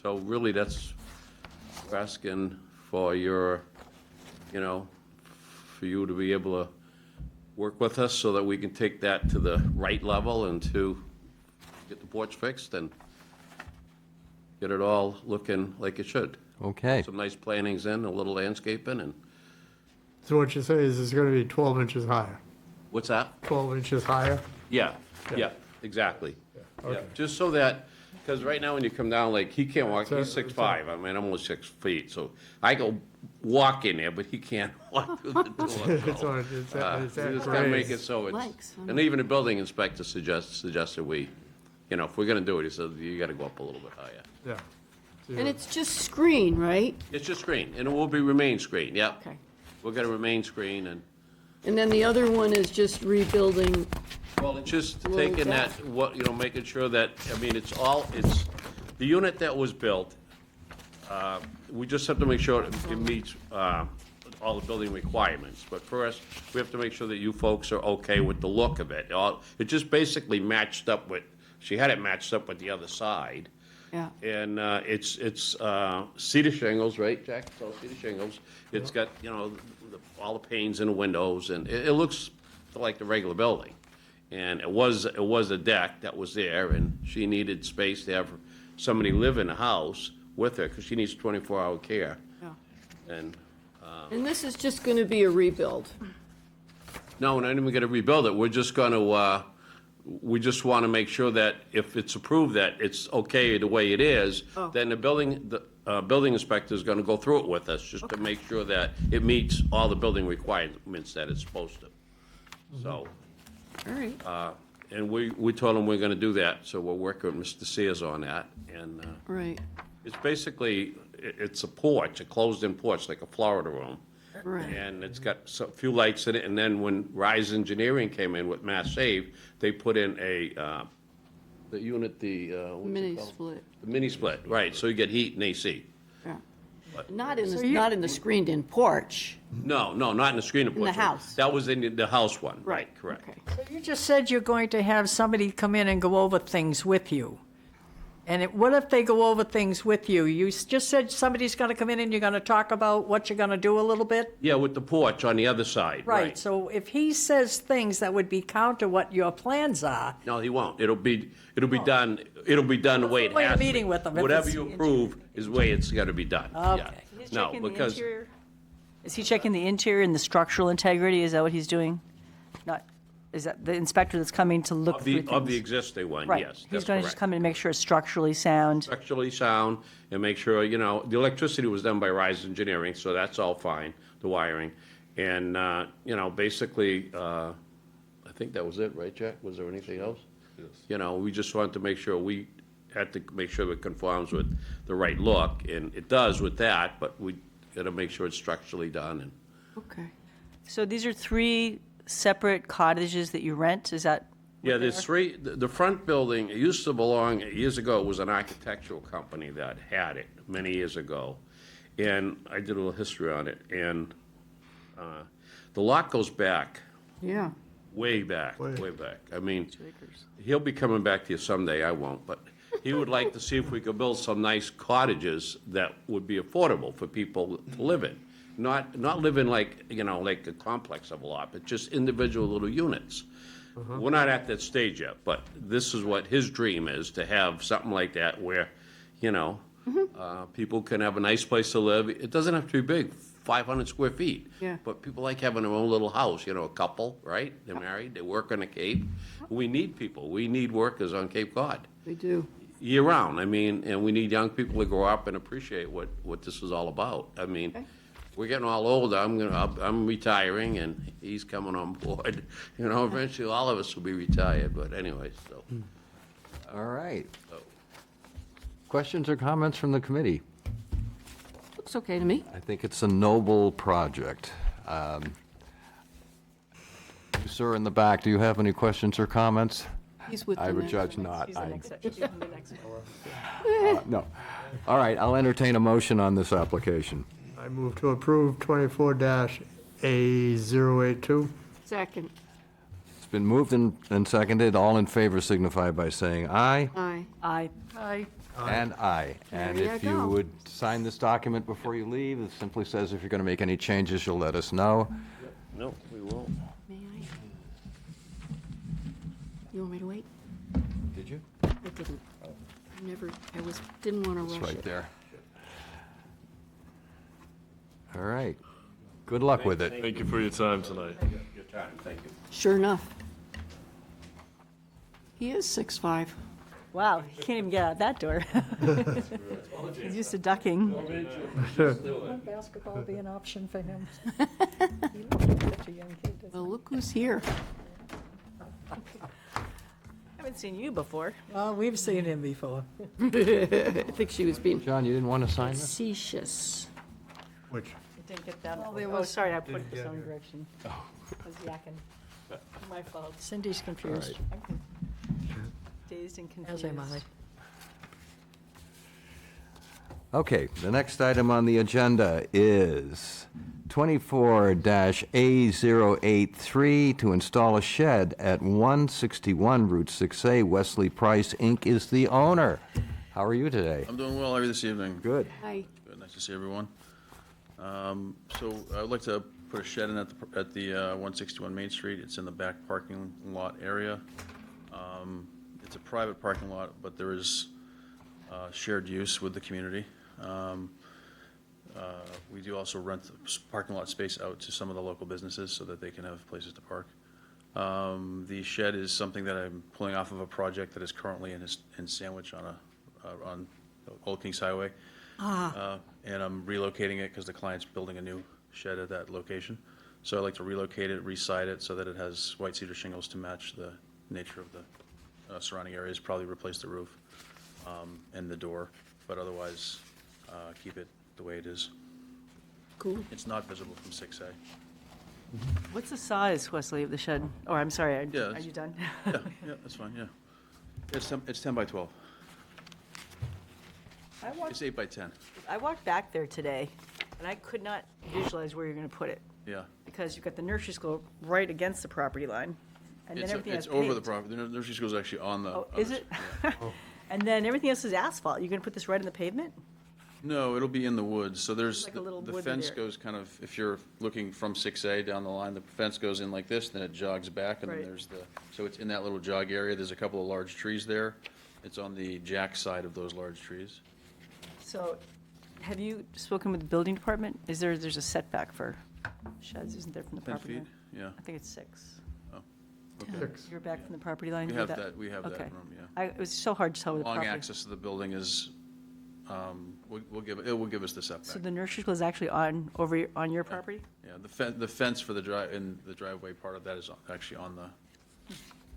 So really, that's, we're asking for your, you know, for you to be able to work with us so that we can take that to the right level and to get the porch fixed and get it all looking like it should. Okay. Some nice plantings in, a little landscaping, and So what you say is it's going to be 12 inches higher? what's that? 12 inches higher? Yeah, Yeah. yeah, exactly. Yeah, okay. just so that, because right now when you come down, like, he can't walk, So- he's 6'5", I mean, I'm only 6 feet, so I go walk in there, but he can't walk through the door. It's so, on- it's at- it's we at just gotta make grade. it so it's, Legs, huh? and even the building inspector suggested we, you know, if we're gonna do it, he said, you gotta go up a little bit higher. Yeah. And it's just screen, right? It's just screen, and it will be remain screen, yeah. Okay. We're gonna remain screen, and, And then the other one is just rebuilding, well, it's just Well, taking that, exactly. what, you know, making sure that, I mean, it's the unit that was built, we just have to make sure it meets all the building requirements. But first, we have to make sure that you folks are okay with the look of it. It just basically matched up with, she had it matched up with the other side. Yeah. And it's cedar shingles, right, Jack? It's all cedar shingles. It's got, all the panes in the windows, and it looks like the regular building. And it was a deck that was there, and she needed space to have somebody live in the house with her, because she needs 24-hour care. Yeah. And this is just going to be a rebuild. no, we're not even gonna rebuild it. We're just gonna, we just wanna make sure that if it's approved that it's okay the way it is, Oh. then the building inspector is gonna go through it with us, just to make sure that it meets all the building requirements that it's supposed to. So, All right. and we told him we're gonna do that, so we're working with Mr. Sears on that, and, Right. it's basically, it's a porch, a closed-in porch, like a Florida room. Right. And it's got a few lights in it, and then when Rise Engineering came in with Mass Save, they put in the unit, what's it Mini called? split. The mini split, right, so you get heat and AC. Yeah. Not in the screened-in porch. No, not in the screen porch. In the house. That was in the house one, right, correct. Okay. So you just said you're going to have somebody come in and go over things with you. And what if they go over things with you? You just said somebody's going to come in and you're going to talk about what you're going to do a little bit? Yeah, with the porch on the other side, Right, right. so if he says things that would be counter what your plans are, No, he won't. It'll be done the way it Wait a has to be. meeting with him if Whatever it's you the approve is the way it's gotta be done, yeah. Okay. He's No, checking the because interior. Is he checking the interior and the structural integrity? Is that what he's doing? Not, is that the inspector that's coming to look through things? of the existing one, Right. yes, He's that's going to correct. just come in and make sure it's structurally sound. Structurally sound, and make sure, the electricity was done by Rise Engineering, so that's all fine, the wiring. And, basically, I think that was it, right, Jack? Was there anything else? Yes. We just wanted to make sure we had to make sure it conforms with the right look, and it does with that, but we gotta make sure it's structurally done, and Okay. So these are 3 separate cottages that you rent, is that? yeah, there's 3, the front building, it used to belong, years ago, it was an architectural company that had it, many years ago. And I did a little history on it, and the lot goes back, Yeah. way back. I mean, he'll be coming back to you someday, I won't, but he would like to see if we could build some nice cottages that would be affordable for people to live in. Not live in like a complex of a lot, but just individual little units. We're not at that stage yet, but this is what his dream is, to have something like that where, people can have a nice place to live. It doesn't have to be big, 500 square feet. Yeah. But people like having their own little house, a couple, right? They're married, they work on the Cape. We need people, we need workers on Cape Cod, They do. year-round. I mean, and we need young people to grow up and appreciate what this is all about. I mean, we're getting all older, I'm retiring, and he's coming on board. Eventually, all of us will be retired, but anyway, so. All right. Questions or comments from the committee? Looks okay to me. I think it's a noble project. Sir in the back, do you have any questions or comments? He's with the I would next judge one. not. He's the next one. No. All right, I'll entertain a motion on this application. I move to approve 24-A082. Second. It's been moved and seconded. All in favor signify by saying aye. Aye. Aye. Aye. And aye. And There you if you go. would sign this document before you leave, it simply says if you're going to make any changes, you'll let us know. No, we won't. May I? You want me to wait? Did you? I didn't. Didn't want to It's rush right it. there. All right. Good luck with it. Thank you for your time tonight. Your time, thank you. Sure enough. He is 6'5". Wow, he can't even get out that door. He's used to ducking. would basketball be an option for him? He looks like such a young kid, doesn't Well, look who's here. I haven't seen you before. he? Well, we've seen him before. I think she was being John, you didn't want to sign this? facetious. Which, It didn't get that. Oh, sorry, I put it the wrong direction. I was yakking. My fault. Cindy's confused. Dazed and As am I. confused. Okay, the next item on the agenda is 24-A083 to install a shed at 161 Route 6A. Wesley Price, Inc. is the owner. How are you today? I'm doing well. How are you this evening? Good. Hi. Good. Nice to see everyone. So I'd like to put a shed in at the 161 Main Street. It's in the back parking lot area. It's a private parking lot, but there is shared use with the community. We do also rent the parking lot space out to some of the local businesses so that they can have places to park. The shed is something that I'm pulling off of a project that is currently in Sandwich on Old Kings Highway. And I'm relocating it because the client's building a new shed at that location. So I'd like to relocate it, re-side it so that it has white cedar shingles to match the nature of the surrounding areas, probably replace the roof and the door, but otherwise keep it the way it is. Cool. It's not visible from 6A. What's the size, Wesley, of the shed? Oh, I'm sorry, Yeah, are it's- you done? Yeah, that's fine, yeah. It's 10 by 12. It's 8 by 10, I walked back there today, and I could not visualize where you're going to put it, yeah. because you've got the nursery school right against the property line, and then everything It's has over the paved. property. The nursery school is actually on the. Oh, on is the- it? yeah. And then everything else is asphalt. You're going to put this right in the pavement? No, it'll be in the woods. So there's, Like a little the wooded fence area. goes kind of, if you're looking from 6A down the line, the fence goes in like this, then it jogs back, and then Right. there's so it's in that little jog area. There's a couple of large trees there. It's on the jack side of those large trees. So, have you spoken with the building department? There's a setback for sheds, isn't there, from the 10 property feet, line? yeah. I think it's 6. Okay. You're back from the property line? We You're have that Okay. room, yeah. It was so hard to tell with the Long property. access to the building is, it will give us the So setback. the nursery school is actually on your property? Yeah, the fence for the driveway part of that is actually on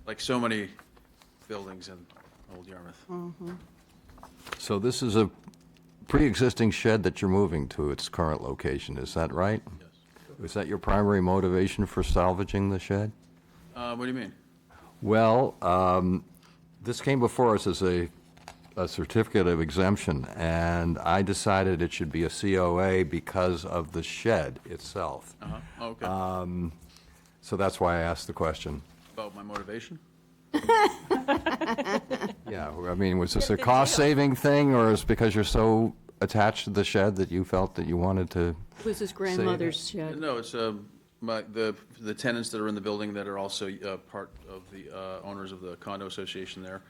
like so many buildings in Old Yarmouth. So this is a pre-existing shed that you're moving to its current location, is that right? Yes. Was that your primary motivation for salvaging the shed? What do you mean? Well, this came before us as a certificate of exemption, and I decided it should be a COA because of the shed itself. Okay. So that's why I asked the question. About my motivation? Yeah, I mean, was this a cost-saving thing, or is it because you're so attached to the shed that you felt that you wanted to? It was his grandmother's shed. No, it's the tenants that are in the building that are also part of the owners of the condo association there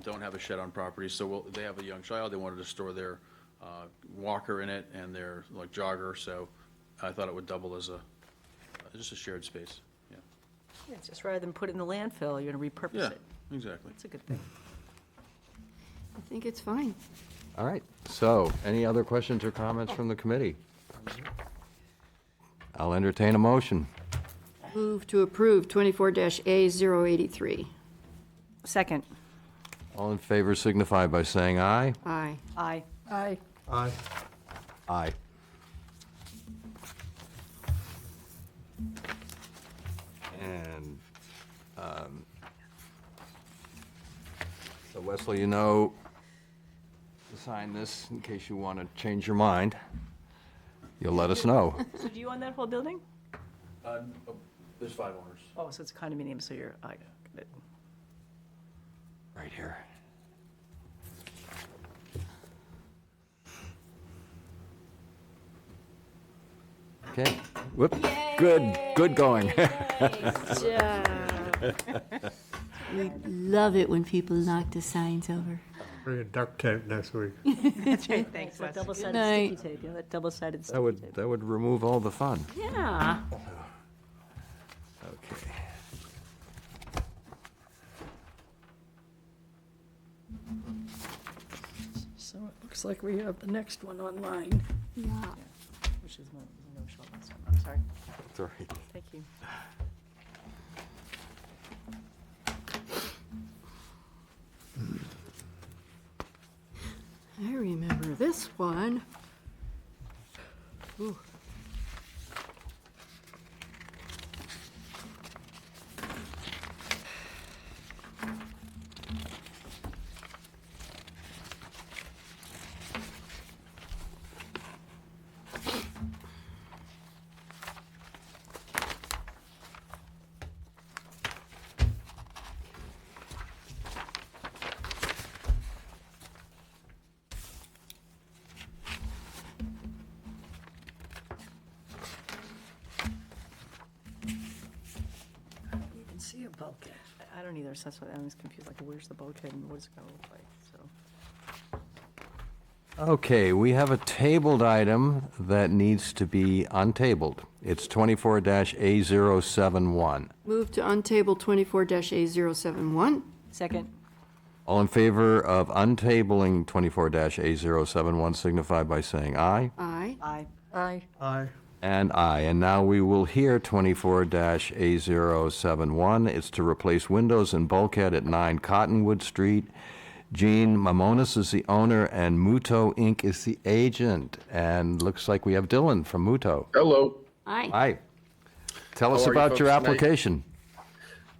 don't have a shed on property, so they have a young child. They wanted to store their walker in it and their like jogger, so I thought it would double as just a shared space. Yeah. Yeah, it's just rather than put it in the landfill, you're going to repurpose Yeah, it. exactly. That's a good thing. I think it's fine. All right, so any other questions or comments from the committee? I'll entertain a motion. Move to approve 24-A083. Second. All in favor signify by saying aye. Aye. Aye. Aye. Aye. Aye. And, so Wesley, you know, to sign this in case you want to change your mind. You'll let us know. So do you own that whole building? There's 5 owners. Oh, so it's a condominium, so you're, I got it. Right here. Okay, whoop, good going. We love it when people knock the signs over. Bring a duct tape next week. That's right, thanks, Wes. Double-sided Good night. sticky tape, you know, that double-sided sticky tape. That would remove all the fun. Yeah. Okay. So it looks like we have the next one online. Yeah. Which is no show last time, I'm sorry. That's all right. Thank you. I remember this one. Ooh. bulkhead. I don't either, so that's why I'm just confused, like, where's the bulkhead and what it's gonna look like, so. Okay, we have a tabled item that needs to be untabled. It's 24-A071. Move to untable 24-A071. Second. All in favor of untabling 24-A071 signify by saying aye. Aye. Aye. Aye. Aye. And aye. And now we will hear 24-A071. It's to replace windows and bulkhead at 9 Cottonwood Street. Gene Mamonis is the owner, and Muto Inc. is the agent. And looks like we have Dylan from Muto. Hello. Aye. Hi. Tell How us are you about your folks tonight? application.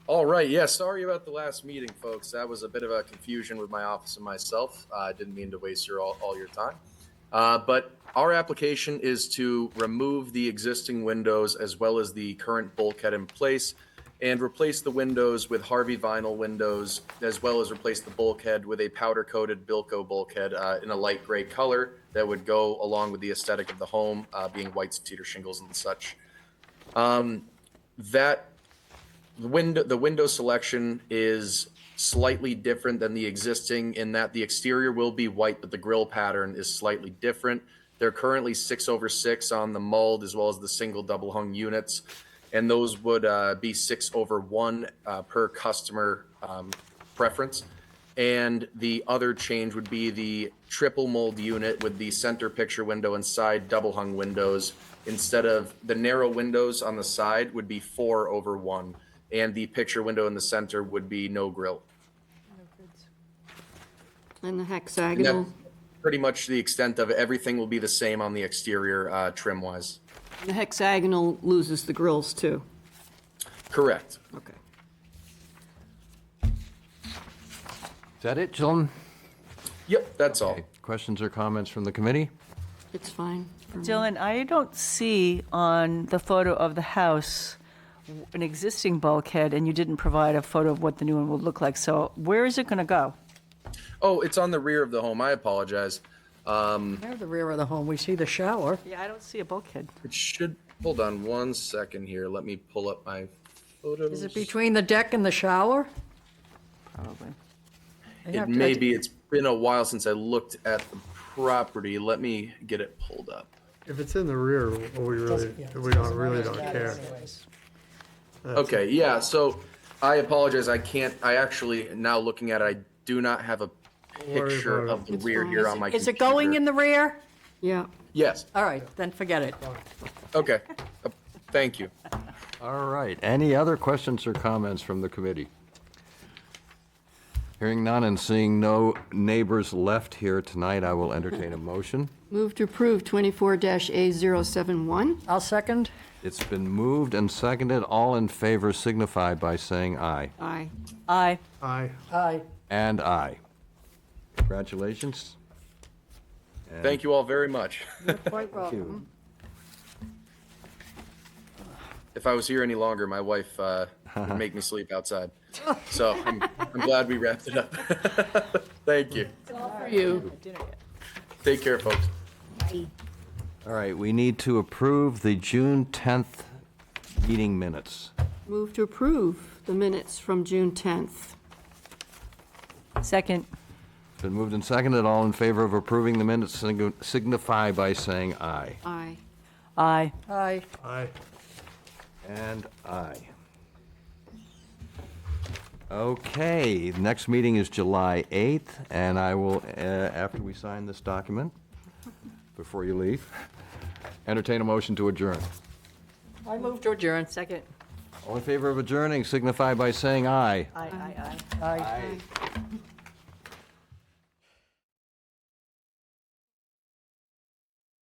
All right, yeah, sorry about the last meeting, folks. That was a bit of a confusion with my office and myself. I didn't mean to waste all your time. But our application is to remove the existing windows as well as the current bulkhead in place and replace the windows with Harvey vinyl windows, as well as replace the bulkhead with a powder-coated Bilco bulkhead in a light gray color that would go along with the aesthetic of the home, being white cedar shingles and such. The window selection is slightly different than the existing in that the exterior will be white, but the grille pattern is slightly different. They're currently 6/6 on the mulled as well as the single double hung units, and those would be 6/1 per customer preference. And the other change would be the triple mold unit with the center picture window and side double hung windows. Instead of the narrow windows on the side would be 4/1. And the picture window in the center would be no grill. And the And hexagonal. that's pretty much the extent of it. Everything will be the same on the exterior trim-wise. The hexagonal loses the grills too. Correct. Okay. Is that it, Dylan? Yep, that's all. Questions or comments from the committee? It's fine. for me. Dylan, I don't see on the photo of the house an existing bulkhead, and you didn't provide a photo of what the new one would look like. So where is it going to go? Oh, it's on the rear of the home. I apologize. There's the rear of the home. We see the shower. Yeah, I don't see a bulkhead. It should, hold on 1 second here. Let me pull up my photos. Is it between the deck and the shower? Probably. It may be. It's been a while since I looked at the property. Let me get it pulled up. If it's in the rear, we don't care. Okay, yeah, so I apologize. I actually, now looking at it, I do not have a picture of the rear here on my computer. Is it going in the rear? Yeah. Yes. All right, then forget it. Okay. Thank you. All right. Any other questions or comments from the committee? Hearing none and seeing no neighbors left here tonight, I will entertain a motion. Move to approve 24-A071. I'll second. It's been moved and seconded. All in favor signify by saying aye. Aye. Aye. Aye. Aye. And aye. Congratulations. And Thank you all very much. You're quite welcome. If I was here any longer, my wife would make me sleep outside. So I'm glad we wrapped it up. Thank you. For you. Take care, folks. All right, we need to approve the June 10th meeting minutes. Move to approve the minutes from June 10th. Second. It's been moved and seconded. All in favor of approving the minutes signify by saying aye. Aye. Aye. Aye. Aye. And aye. Okay, the next meeting is July 8th, and I will, after we sign this document, before you leave, entertain a motion to adjourn. I move to adjourn. Second. All in favor of adjourning signify by saying aye. Aye, aye, aye. Aye.